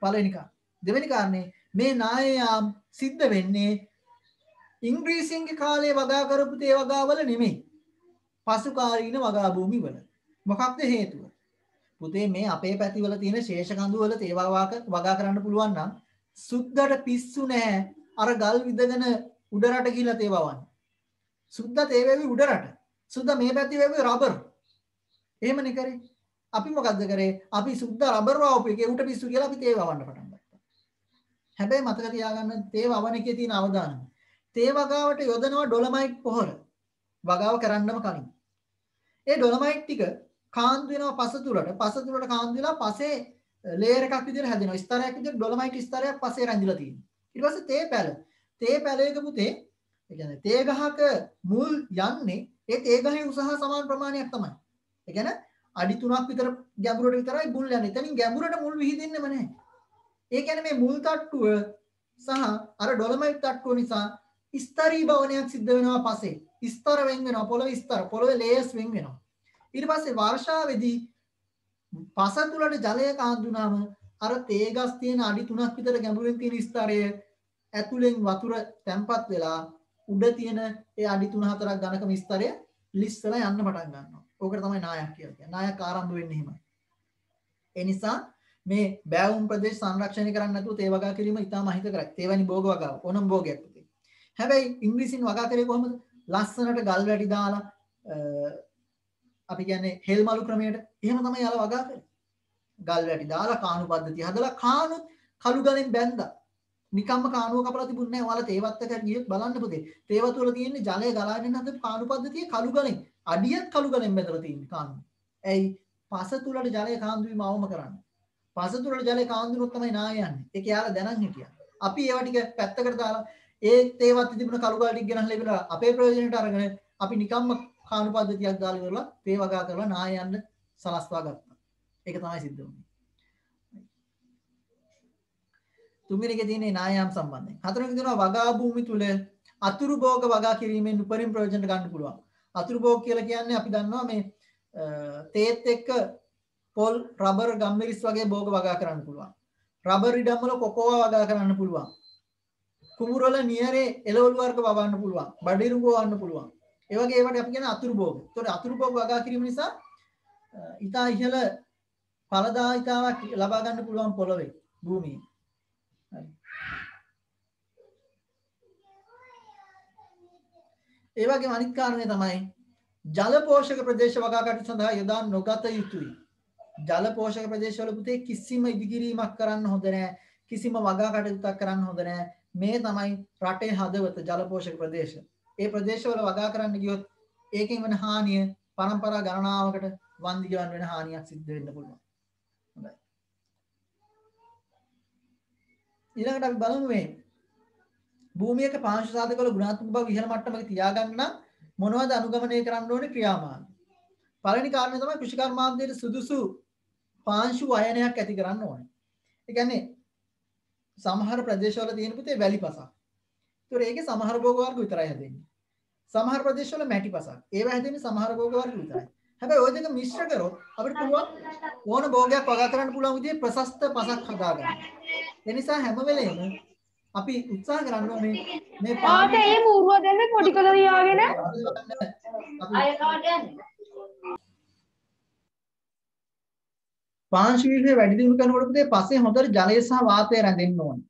පළවෙනි කාරණේ. දෙවෙනි කාරණේ මේ නායම් සිද්ධ වෙන්නේ ඉංග්‍රීසින්ගේ කාලේ වගා කරපු තේ වගාවල නෙමෙයි. පසු කාලීන වගා භූමි වල. මොකක්ද හේතුව? පුතේ මේ අපේ පැතිවල තියෙන ශේෂ කඳු වල තේ වගා කරන්න පුළුවන් නම් සුද්දට පිස්සු නැහැ. අර ගල් විදගෙන උඩරට ගිහිලා තේ වවන්න. සුද්ද තේ වේවි උඩරට. සුද්ද මේ පැති වේවි රබර්. එහෙමනේ කරේ. අපි මොකද්ද කරේ? අපි සුද්ද රබර් වවපු එකේ උට පිස්සු කියලා අපි තේ වවන්න පටන් ගත්තා. හැබැයි මතක තියාගන්න තේ වවන එකේ තියෙන අවදානම. තේ වගාවට යොදනවා ඩොලමයිට් පොහොර. වගාව කරන්නම කලින්. ඒ ඩොලමයිට් ටික කාන්දු වෙනවා පස තුලට. පස තුලට කාන්දු වෙලා පසේ ලේයර් එකක් විදිහට හැදෙනවා. ස්තරයක් විදිහට ඩොලමයිට් ස්තරයක් පසේ රැඳිලා තියෙනවා. ඊට පස්සේ තේ පැල. තේ පැලයක පුතේ ඒ කියන්නේ තේ ගහක මුල් යන්නේ ඒ තේ ගහේ උස හා සමාන ප්‍රමාණයක් තමයි. ඒ කියන්නේ අඩි 3ක් විතර ගැඹුරට විතරයි මුල් යන්නේ. එතනින් ගැඹුරට මුල් විහිදෙන්නේම නැහැ. ඒ කියන්නේ මේ මුල් තට්ටුව සහ අර ඩොලමයිට් තට්ටුව නිසා ස්තරීභවනයක් සිද්ධ වෙනවා පසේ. ස්තර වෙන් වෙනවා. පොළවේ ස්තර, පොළවේ ලේයර්ස් වෙන් වෙනවා. ඊට පස්සේ වර්ෂාවේදී පස තුලට ජලය කාන්දුනාම අර තේ ගස් තියෙන අඩි 3ක් විතර ගැඹුරින් තියෙන ස්තරය ඇතුලෙන් වතුර තැම්පත් වෙලා උඩ තියෙන ඒ අඩි 3-4ක් ඝනකම ස්තරය ලිස්සලා යන්න පටන් ගන්නවා. ඕකට තමයි නායක් කියලා කියන්නේ. නායක් ආරම්භ වෙන්නේ එහෙමයි. ඒ නිසා මේ බෑවුම් ප්‍රදේශ සංරක්ෂණය කරන්න නැතුව තේ වගා කිරීම ඉතාම අහිතකරයි. තේවැනි භෝග වගාව ඕනම භෝගයක් පුතේ. හැබැයි ඉංග්‍රීසින් වගා කරේ කොහොමද? ලස්සනට ගල් වැටි දාලා අපි කියන්නේ හෙල් මලු ක්‍රමයට එහෙම තමයි යාලා වගා කරේ. ගල් වැටි දාලා කාණු පද්ධතිය හදලා කාණුත් කළු ගලෙන් බැන්දා. නිකම්ම කාණුව කපලා තිබුණේ නැහැ. ඔයාලා තේවත්තක ගියොත් බලන්න පුතේ. තේවත වල තියෙන්නේ ජලය ගලාගෙන හදපු කාණු පද්ධතිය කළු ගලෙන්. අඩියත් කළු ගලෙන් බැදලා තියෙන්නේ කාණුව. ඇයි? පස තුලට ජලය කාන්දු වීම අවම කරන්න. පස තුලට ජලය කාන්දුනොත් තමයි නාය යන්නේ. ඒක යාලා දැනන් හිටියා. අපි ඒවා ටික පැත්තකට දාලා ඒ තේවත් තිබුණ කළු ගල් ටික ගෙනහලා ඉවරලා අපේ ප්‍රයෝජනට අරගෙන අපි නිකම්ම කාණු පද්ධතියක් දාලා ඉවරලා තේ වගා කරලා නායයන්ට සලස්වා ගත්තා. ඒක තමයි සිද්ධ වුනේ. තුන්වෙනි එකේ තියෙන්නේ නායම් සම්බන්ධයෙන්. හතරවෙනි එක තියෙනවා වගා භූමි තුල අතුරු භෝග වගා කිරීමෙන් උපරිම ප්‍රයෝජන ගන්න පුළුවන්. අතුරු භෝග කියලා කියන්නේ අපි දන්නවා මේ තේත් එක්ක පොල් රබර් ගම්මිරිස් වගේ භෝග වගා කරන්න පුළුවන්. රබර් ඉඩම් වල කොකෝවා වගා කරන්න පුළුවන්. කුඹුර වල නියරේ එළවලු වර්ග වවන්න පුළුවන්. බඩිරුඟ වවන්න පුළුවන්. ඒ වගේ ඒවට අපි කියන අතුරු භෝග. ඒතකොට අතුරු භෝග වගා කිරීම නිසා ඊටා ඉහළ ඵලදායීතාවක් ලබා ගන්න පුළුවන් පොළවේ භූමියේ. ඒ වගේම අනිත් කාරණේ තමයි ජල පෝෂක ප්‍රදේශ වගා කටයුතු සඳහා යොදා නොගත යුතුයි. ජල පෝෂක ප්‍රදේශවල පුතේ කිසිම ඉදිකිරීමක් කරන්න හොඳ නැහැ. කිසිම වගා කටයුත්තක් කරන්න හොඳ නැහැ. මේ තමයි රටේ හදවත ජල පෝෂක ප්‍රදේශ. ඒ ප්‍රදේශවල වගා කරන්න ගියොත් ඒකෙන් වෙන හානිය පරම්පරා ගණනාවකට වන්දි ගෙවන්න වෙන හානියක් සිද්ධ වෙන්න පුළුවන්. හොඳයි. ඊළඟට අපි බලමු මේ භූමියක පාංශු සාධකවල ගුණාත්මක බව ඉහළ මට්ටමක තියාගන්න මොනවද අනුගමනය කරන්න ඕනේ ක්‍රියාමාර්ග. පළවෙනි කාරණය තමයි කෘෂිකර්මාන්තයේ සුදුසු පාංශු වයනයක් ඇති කරන්න ඕනේ. ඒ කියන්නේ සමහර ප්‍රදේශවල තියෙන පුතේ වැලි පසක්. ඒතොර ඒකේ සමහර භෝග වර්ග විතරයි හැදෙන්නේ. සමහර ප්‍රදේශවල මැටි පසක්. ඒවා හැදෙන්නේ සමහර භෝග වර්ග විතරයි. හැබැයි ওই දෙක මිශ්‍ර කරොත් අපිට පුළුවන් ඕන භෝගයක් වගා කරන්න පුළුවන් විදිහේ ප්‍රශස්ත පසක් හදාගන්න. ඒ නිසා හැම වෙලේම අපි උත්සාහ කරන්න ඕනේ මේ ආතේ ඒ මූරුව දෙන්න පොඩි කළ තියාගෙන පාංශු විෂය වැඩි දියුණු කරනකොට පුතේ පස්සේ හොඳට ජලය සහ වාතය රැඳෙන්න ඕනේ.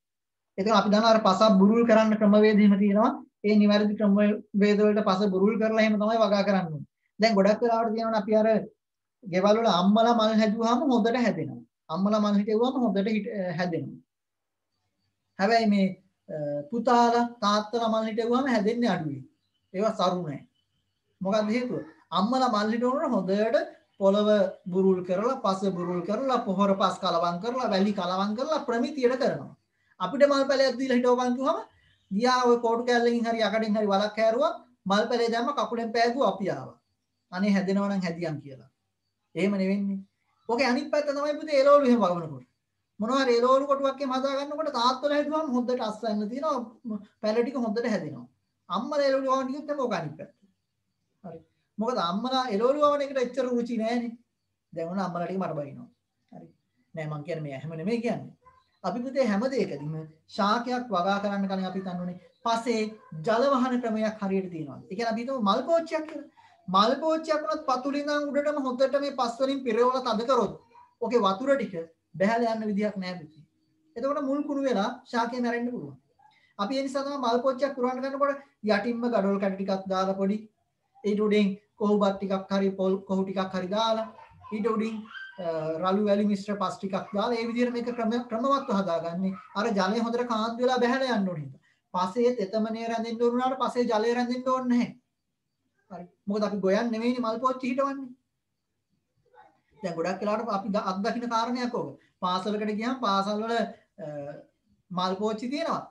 ඒක අපි දන්නවා අර පසක් බුරුල් කරන්න ක්‍රමවේද එහෙම තියෙනවා. ඒ නිවැරදි ක්‍රමවේද වලට පස බුරුල් කරලා එහෙම තමයි වගා කරන්න ඕනේ. දැන් ගොඩක් වෙලාවට තියෙනවා අපි අර ගෙවල් වල අම්මලා මල් හැදුවාම හොඳට හැදෙනවා. අම්මලා මල් හිටෙව්වම හොඳට හැදෙනවා. හැබැයි මේ පුතාලා තාත්තලා මල් හිටෙව්වම හැදෙන්නේ අඩුයි. ඒවා සරු නැහැ. මොකක්ද හේතුව? අම්මලා මල් හිටවනකොට හොඳට පොළව බුරුල් කරලා පස බුරුල් කරලා පොහොර පස් කලවම් කරලා වැලි කලවම් කරලා ප්‍රමිතියට කරනවා. අපිට මල් පැලයක් දීලා හිටවපන් කිව්වම ගියා ඔය කෝටු කැල්ලකින් හරි යකඩින් හරි වලක් හැරුවා මල් පැලේ දැම්ම කකුලෙන් පෑදුවා අපි ආවා. අනේ හැදෙනවා නම් හැදියම් කියලා. එහෙම නෙවෙන්නේ. ඔකේ අනිත් පැත්ත තමයි පුතේ එළවලු එහෙම වගනකොට. මොනවා හරි එළවලු කොටුවක් එහෙම හදා ගන්නකොට තාත්තලා හැදුවාම හොඳට අස්වැන්න තියෙනවා පැල ටික හොඳට හැදෙනවා. අම්මලා එළවලු වවන්න කිව්වොත් එම ඔක අනිත් පැත්ත. හරි. මොකද අම්මලා එළවලු වවන එකට එච්චර රුචි නැහැනේ. දැන් ඕන අම්මලා ටික මට බයිනවා. හරි. නෑ මං කියන්නේ මේ හැම නෙමෙයි කියන්නේ. අපි පුතේ හැම දෙයකදීම ශාකයක් වගා කරන්න කලින් අපි හිතන්නේ පස්සේ ජල වහන ක්‍රමයක් හරියට තියෙනවා. ඒ කියන්නේ අපි හිතමු මල් පෝච්චියක් කියලා. මල් පෝච්චියක් වුණත් පතුලින් ඉඳන් උඩටම හොඳට මේ පස් වලින් පෙරවලා තද කරොත් ඔකේ වතුර ටික බැහැලා යන්න විදියක් නැහැ පුතේ. එතකොට මුල් කුණු වෙලා ශාකය මැරෙන්න පුළුවන්. අපි ඒ නිසා තමයි මල් පෝච්චියක් පුරවන්න ගන්නකොට යටින්ම ගඩොල් කැටි ටිකක් දාලා පොඩි ඊට උඩින් කොහුබත් ටිකක් හරි පොල් කොහු ටිකක් හරි දාලා ඊට උඩින් රළු වැලි මිශ්‍ර පස් ටිකක් දාලා ඒ විදිහට මේක ක්‍රමවත්ව හදාගන්නේ. අර ජලය හොඳට කාන්ත වෙලා බැහැලා යන්න ඕනේ. පස්සේ තෙතමනේ රැඳෙන්න ඕන උනාට පස්සේ ජලය රැඳෙන්න ඕනේ නැහැ. හරි. මොකද අපි ගොයන් නෙවෙයිනේ මල් පෝච්චි හිටවන්නේ. දැන් ගොඩක් වෙලාවට අපි අත්දකින්න කාරණයක් ඕක. පාසලකට ගියාම පාසල් වල මල් පෝච්චි තියෙනවා.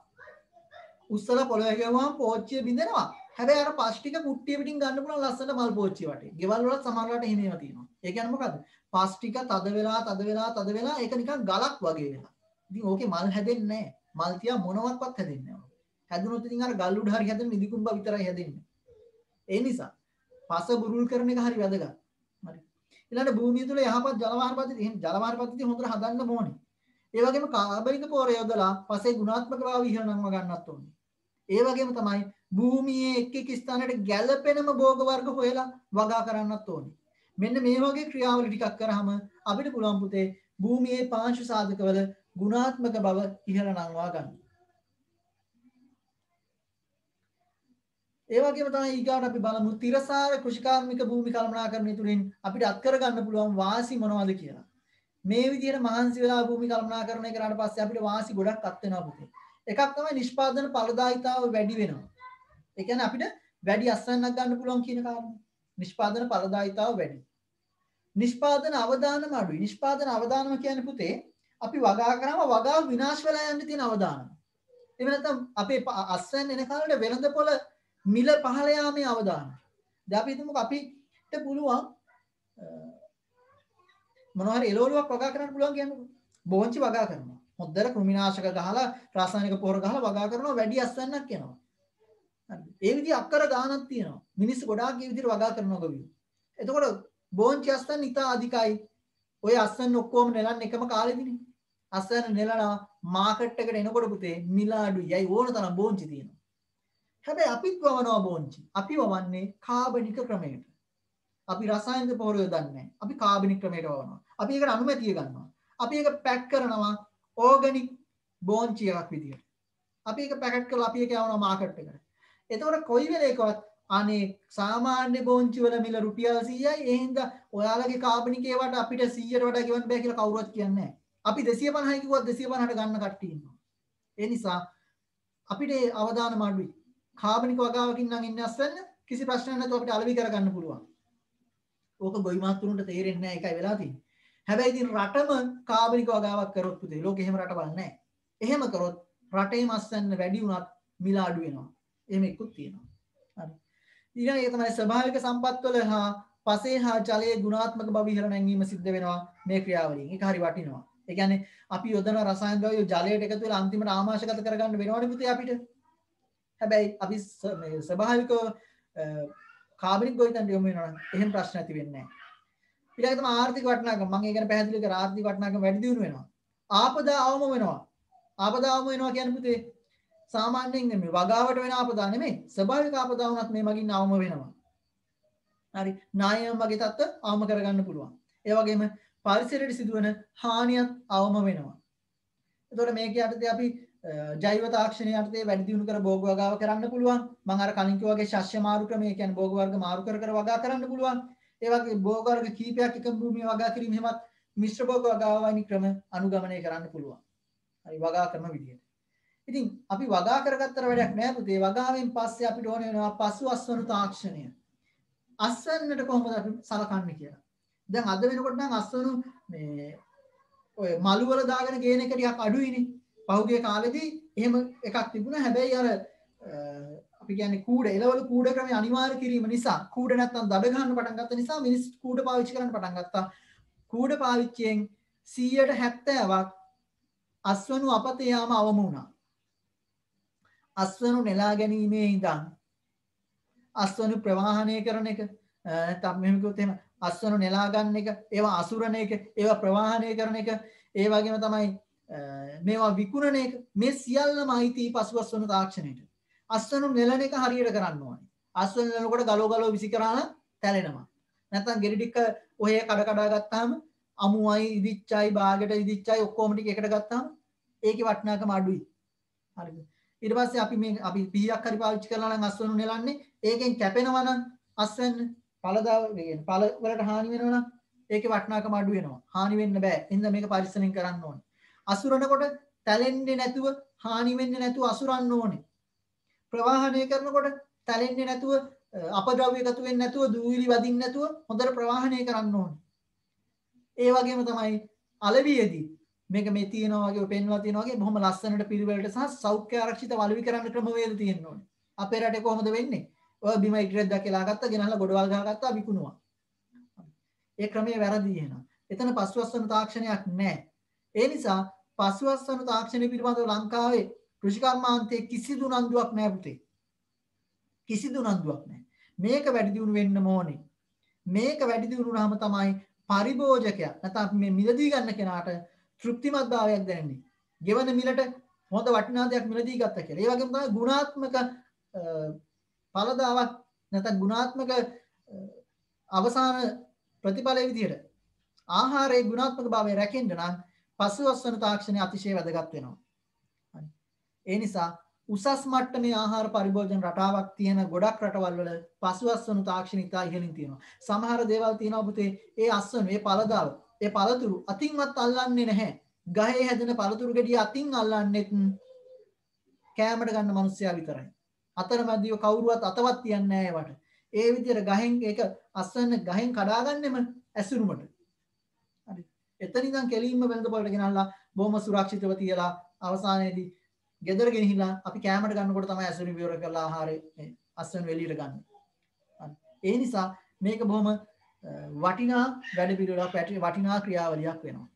උස්සලා පොළවේ ගියාම පෝච්චිය බින්දෙනවා. හැබැයි අර පස් ටික කුට්ටිය පිටින් ගන්න පුළුවන් ලස්සන මල් පෝච්චිය වටේ. ගෙවල් වල සමහර වෙලාවට එහෙම ඒවා තියෙනවා. ඒ කියන්නේ මොකද්ද? පස් ටික තද වෙලා ඒක නිකන් ගලක් වගේ වෙනවා. ඉතින් ඕකේ මල් හැදෙන්නේ නැහැ. මල් තියා මොනවත්වත් හැදෙන්නේ නැහැ. හැදුනොත් ඉතින් අර ගල් උඩ හරි හැදෙන නිදිකුඹ විතරයි හැදෙන්නේ. ඒ නිසා පස බුරුල් කරන එක හරි වැදගත්. හරි. ඊළඟට භූමිය තුල යහපත් ජලවාහන පද්ධතිය එහෙනම් ජලවාහන පද්ධතිය හොඳට හදන්න ඕනේ. ඒ වගේම කාබනික පොරය යොදලා පසේ ගුණාත්මක භාව ඉහළ නංව ගන්නත් ඕනේ. ඒ වගේම තමයි භූමියේ එක් එක් ස්ථානයට ගැළපෙනම භෝග වර්ග හොයලා වගා කරන්නත් ඕනේ. මෙන්න මේ වගේ ක්‍රියාවල ටිකක් කරාම අපිට පුළුවන් පුතේ භූමියේ පාංශු සාධකවල ගුණාත්මක බව ඉහළ නංවා ගන්න. ඒ වගේම තමයි ඊගාට අපි බලමු තිරසාර කෘෂිකාර්මික භූමි කළමනාකරණය තුළින් අපිට අත්කර ගන්න පුළුවන් වාසි මොනවද කියලා. මේ විදිහට මහන්සි වෙලා භූමි කළමනාකරණය කරාට පස්සේ අපිට වාසි ගොඩක් අත් වෙනවා පුතේ. එකක් තමයි නිෂ්පාදන ඵලදායීතාව වැඩි වෙනවා. ඒ කියන්නේ අපිට වැඩි අස්වැන්නක් ගන්න පුළුවන් කියන කාරණේ. නිෂ්පාදන ඵලදායීතාව වැඩි. නිෂ්පාදන අවදානම අඩුයි. නිෂ්පාදන අවදානම කියන්නේ පුතේ අපි වගා කරාම වගා විනාශ වෙලා යන්න තියෙන අවදානම. එහෙම නැත්නම් අපේ අස්වැන්න එන කාලේ වෙළඳපොළ මිල පහළ යාමේ අවදානම. දැන් අපි හිතමුකෝ අපිට පුළුවන් මොනවා හරි එළවලුවක් වගා කරන්න පුළුවන් කියන්නේ. බෝංචි වගා කරනවා. හොද්දට කෘමිනාශක ගහලා රාසායනික පොහොර ගහලා වගා කරනවා වැඩි අස්වැන්නක් යනවා. හරිද? ඒ විදිහ අක්කර ගානක් තියෙනවා. මිනිස්සු ගොඩාක් මේ විදිහට වගා කරනවා ගොවියෝ. එතකොට බෝංචි අස්වැන්න ඉතා අධිකයි. ඔය අස්වැන්න ඔක්කොම නෙලන්නේ එකම කාලෙදිනේ. අස්වැන්න නෙලනවා මාකට් එකට එනකොට පුතේ මිල අඩුයි. යයි ඕන තරම් බෝංචි තියෙනවා. හැබැයි අපිත් වවනවා බෝංචි. අපි වවන්නේ කාබනික ක්‍රමයට. අපි රසායනික පොහොර යොදන්නේ නැහැ. අපි කාබනික ක්‍රමයට වවනවා. අපි ඒකට අනුමැතිය ගන්නවා. අපි ඒක පැක් කරනවා ඕගනික් බෝංචි එකක් විදියට. අපි ඒක පැකට් කරලා අපි ඒක යවනවා මාකට් එකට. එතකොට කොයි වෙලේකවත් අනේ සාමාන්‍ය බෝංචි වල මිල රුපියල් 100යි. ඒ හින්දා ඔයාලගේ කාබනික ඒවට අපිට 100ට වඩා ගෙවන්න බෑ කියලා කවුරුවත් කියන්නේ නැහැ. අපි 250යි කිව්වත් 250ට ගන්න කට්ටිය ඉන්නවා. ඒ නිසා අපිට අවදානම අඩුයි. කාබනික වගාවකින් නම් ඉන්නේ අස්වැන්න කිසි ප්‍රශ්නයක් නැතුව අපිට අලෙවි කරගන්න පුළුවන්. ඕක ගොවි මාත්තුරුන්ට තේරෙන්නේ නැහැ ඒකයි වෙලා තියෙන්නේ. හැබැයි ඉතින් රටම කාබනික වගාවක් කරොත් පුතේ ලෝකෙ එහෙම රටවල් නැහැ. එහෙම කරොත් රටේ මස්වැන්න වැඩි වුණත් මිල අඩු වෙනවා. එහෙම එක්කුත් තියෙනවා. හරි. ඊළඟ එක තමයි ස්වභාවික සම්පත්වල හා පසේ හා ජලයේ ගුණාත්මක බව ඉහළ නැංවීම සිද්ධ වෙනවා මේ ක්‍රියාවලියෙන්. ඒක හරි වටිනවා. ඒ කියන්නේ අපි යොදන රසායන ද්‍රව්‍ය ජලයට එකතු වෙලා අන්තිමට ආමාශගත කරගන්න වෙනවනේ පුතේ අපිට. හැබැයි අපි ස්වභාවික කාබනික ගොවිතැනට යොමු වෙනවා නම් එහෙම ප්‍රශ්න ඇති වෙන්නේ නැහැ. ඊළඟට තමයි ආර්ථික වටිනාකම. මම ඒ ගැන පැහැදිලි කරා ආර්ථික වටිනාකම වැඩි දියුණු වෙනවා. ආපදා අවම වෙනවා. ආපදා අවම වෙනවා කියන්නේ පුතේ සාමාන්‍යයෙන් මේ වගාවට වෙන ආපදා නෙමෙයි. ස්වභාවික ආපදා වුණත් මේ මගින් අවම වෙනවා. හරි. නායම් වගේ තත්ත්ව අවම කරගන්න පුළුවන්. ඒ වගේම පරිසරයට සිදුවන හානියත් අවම වෙනවා. එතකොට මේක යටතේ අපි ජෛව තාක්ෂණය යටතේ වැඩි දියුණු කර භෝග වගාව කරන්න පුළුවන්. මම අර කලින් කිව්වා වගේ ශස්‍ය මාරු ක්‍රමය කියන්නේ භෝග වර්ග මාරු කර කර වගා කරන්න පුළුවන්. ඒ වගේ භෝග වර්ග කීපයක් එකම භූමියේ වගා කිරීම එහෙමත් මිශ්‍ර භෝග වගාව වැනි ක්‍රම අනුගමනය කරන්න පුළුවන්. හරි වගා කරන විදිහට. ඉතින් අපි වගා කරගත්තට වැඩක් නැහැ පුතේ. වගාවෙන් පස්සේ අපිට ඕන වෙනවා පසු අස්වනු තාක්ෂණය. අස්වැන්නට කොහොමද අපි සලකන්නේ කියලා. දැන් අද වෙනකොට නම් අස්වනු මේ ඔය මලු වල දාගෙන ගේන එක ටිකක් අඩුයිනේ. පහුගිය කාලෙදී එහෙම එකක් තිබුණා. හැබැයි අර අපි කියන්නේ කූඩ එළවලු කූඩ ක්‍රමය අනිවාර්ය කිරීම නිසා කූඩ නැත්තම් දඩ ගන්න පටන් ගත්ත නිසා මිනිස් කූඩ පාවිච්චි කරන්න පටන් ගත්තා. කූඩ පාවිච්චියෙන් 70%ක් අස්වනු අපතේ යාම අවම වුණා. අස්වනු නෙලා ගැනීමේ ඉඳන් අස්වනු ප්‍රවාහනය කරන එක නැත්නම් මෙහෙම කිව්වොත් එහෙම අස්වනු නෙලා ගන්න එක ඒවා අසුරන එක ඒවා ප්‍රවාහනය කරන එක ඒ වගේම තමයි මේවා විකුණන එක මේ සියල්ලම අයිති පසුවස්වනු තාක්ෂණයට. අස්වනු නෙලන එක හරියට කරන්න ඕනේ. අස්වනු නෙලනකොට ගලෝ විසි කරා නම් තැලෙනවා. නැත්නම් ගෙඩි ටික ඔය කඩ කඩා ගත්තාම අමුයි ඉදිච්චයි බාගෙට ඉදිච්චයි ඔක්කොම ටික එකට ගත්තාම ඒකේ වටිනාකම අඩුයි. හරිද? ඊට පස්සේ අපි පීයක් හරි පාවිච්චි කරලා නම් අස්වනු නෙලන්නේ ඒකෙන් කැපෙනවා නම් අස්වැන්න පළදාව කියන්නේ පළ වලට හානි වෙනවා නම් ඒකේ වටිනාකම අඩු වෙනවා. හානි වෙන්න බෑ. එහෙනම් මේක පරිස්සමෙන් කරන්න ඕනේ. අසුරනකොට තැලෙන්නේ නැතුව හානි වෙන්නේ නැතුව අසුරන්න ඕනේ. ප්‍රවාහනය කරනකොට තැලෙන්නේ නැතුව අපද්‍රව්‍ය එකතු වෙන්නේ නැතුව දූවිලි වදින්නේ නැතුව හොඳට ප්‍රවාහනය කරන්න ඕනේ. ඒ වගේම තමයි අලවියේදී මේක මේ තියෙනවා වගේ පෙන්වලා තියෙනවා වගේ බොහොම ලස්සනට පිළිවෙලට සහ සෞඛ්‍ය ආරක්ෂිත වලවි කරන්න ක්‍රමවේද තියෙන්න ඕනේ. අපේ රටේ කොහොමද වෙන්නේ? ඔය බිම ඉටිරෙක් දැකලා ගත්තා ගෙනහලා ගොඩවල් ගහගත්තා විකුණුවා. ඒ ක්‍රමයේ වැරදි එහෙනම්. එතන පසුවස්වන තාක්ෂණයක් නැහැ. ඒ නිසා පසුවස්වන තාක්ෂණය පිළිබඳව ලංකාවේ කෘෂිකර්මාන්තයේ කිසිදු උනන්දුවක් නැහැ පුතේ. කිසිදු උනන්දුවක් නැහැ. මේක වැඩි දියුණු වෙන්න ඕනේ. මේක වැඩි දියුණු වුණාම තමයි පරිභෝජකයා නැත්නම් මේ මිලදී ගන්න කෙනාට තෘප්තිමත් භාවයක් දැනෙන්නේ. ගෙවන මිලට හොඳ වටිනා දෙයක් මිලදී ගත්තා කියලා. ඒ වගේම තමයි ගුණාත්මක ඵලදාවක් නැත්නම් ගුණාත්මක අවසාන ප්‍රතිඵලයේ විදිහට ආහාරයේ ගුණාත්මක භාවය රැකෙන්න නම් පසුවස්වන තාක්ෂණය අතිශය වැදගත් වෙනවා. හරි. ඒ නිසා උසස් මට්ටමේ ආහාර පරිභෝජන රටාවක් තියෙන ගොඩක් රටවල් වල පසුවස්වන තාක්ෂණය ඉතා ඉහළින් තියෙනවා. සමහර දේවල් තියෙනවා පුතේ ඒ අස්වනු ඒ පළදාව ඒ පළතුරු අතින්වත් අල්ලන්නේ නැහැ. ගහේ හැදෙන පළතුරු ගෙඩිය අතින් අල්ලන්නෙත් කෑමට ගන්න මිනිස්සයා විතරයි. අතරමැදිව කවුරුවත් අතවත් තියන්නේ නැහැ ඒවට. ඒ විදිහට ගහෙන් ඒක අස්වැන්න ගහෙන් කඩාගන්නෙම ඇසුරුමට. හරි. එතන ඉඳන් කෙලින්ම වෙළඳ පොළට ගෙනල්ලා බොහොම සුරක්ෂිතව තියලා අවසානයේදී ගෙදර ගෙනහිලා අපි කෑමට ගන්නකොට තමයි ඇසුරු විවර කරලා ආහාරය අස්වැන්න එළියට ගන්න. හරි. ඒ නිසා මේක බොහොම වටිනා වැඩ පිළිවෙලක් වටිනා ක්‍රියාවලියක් වෙනවා.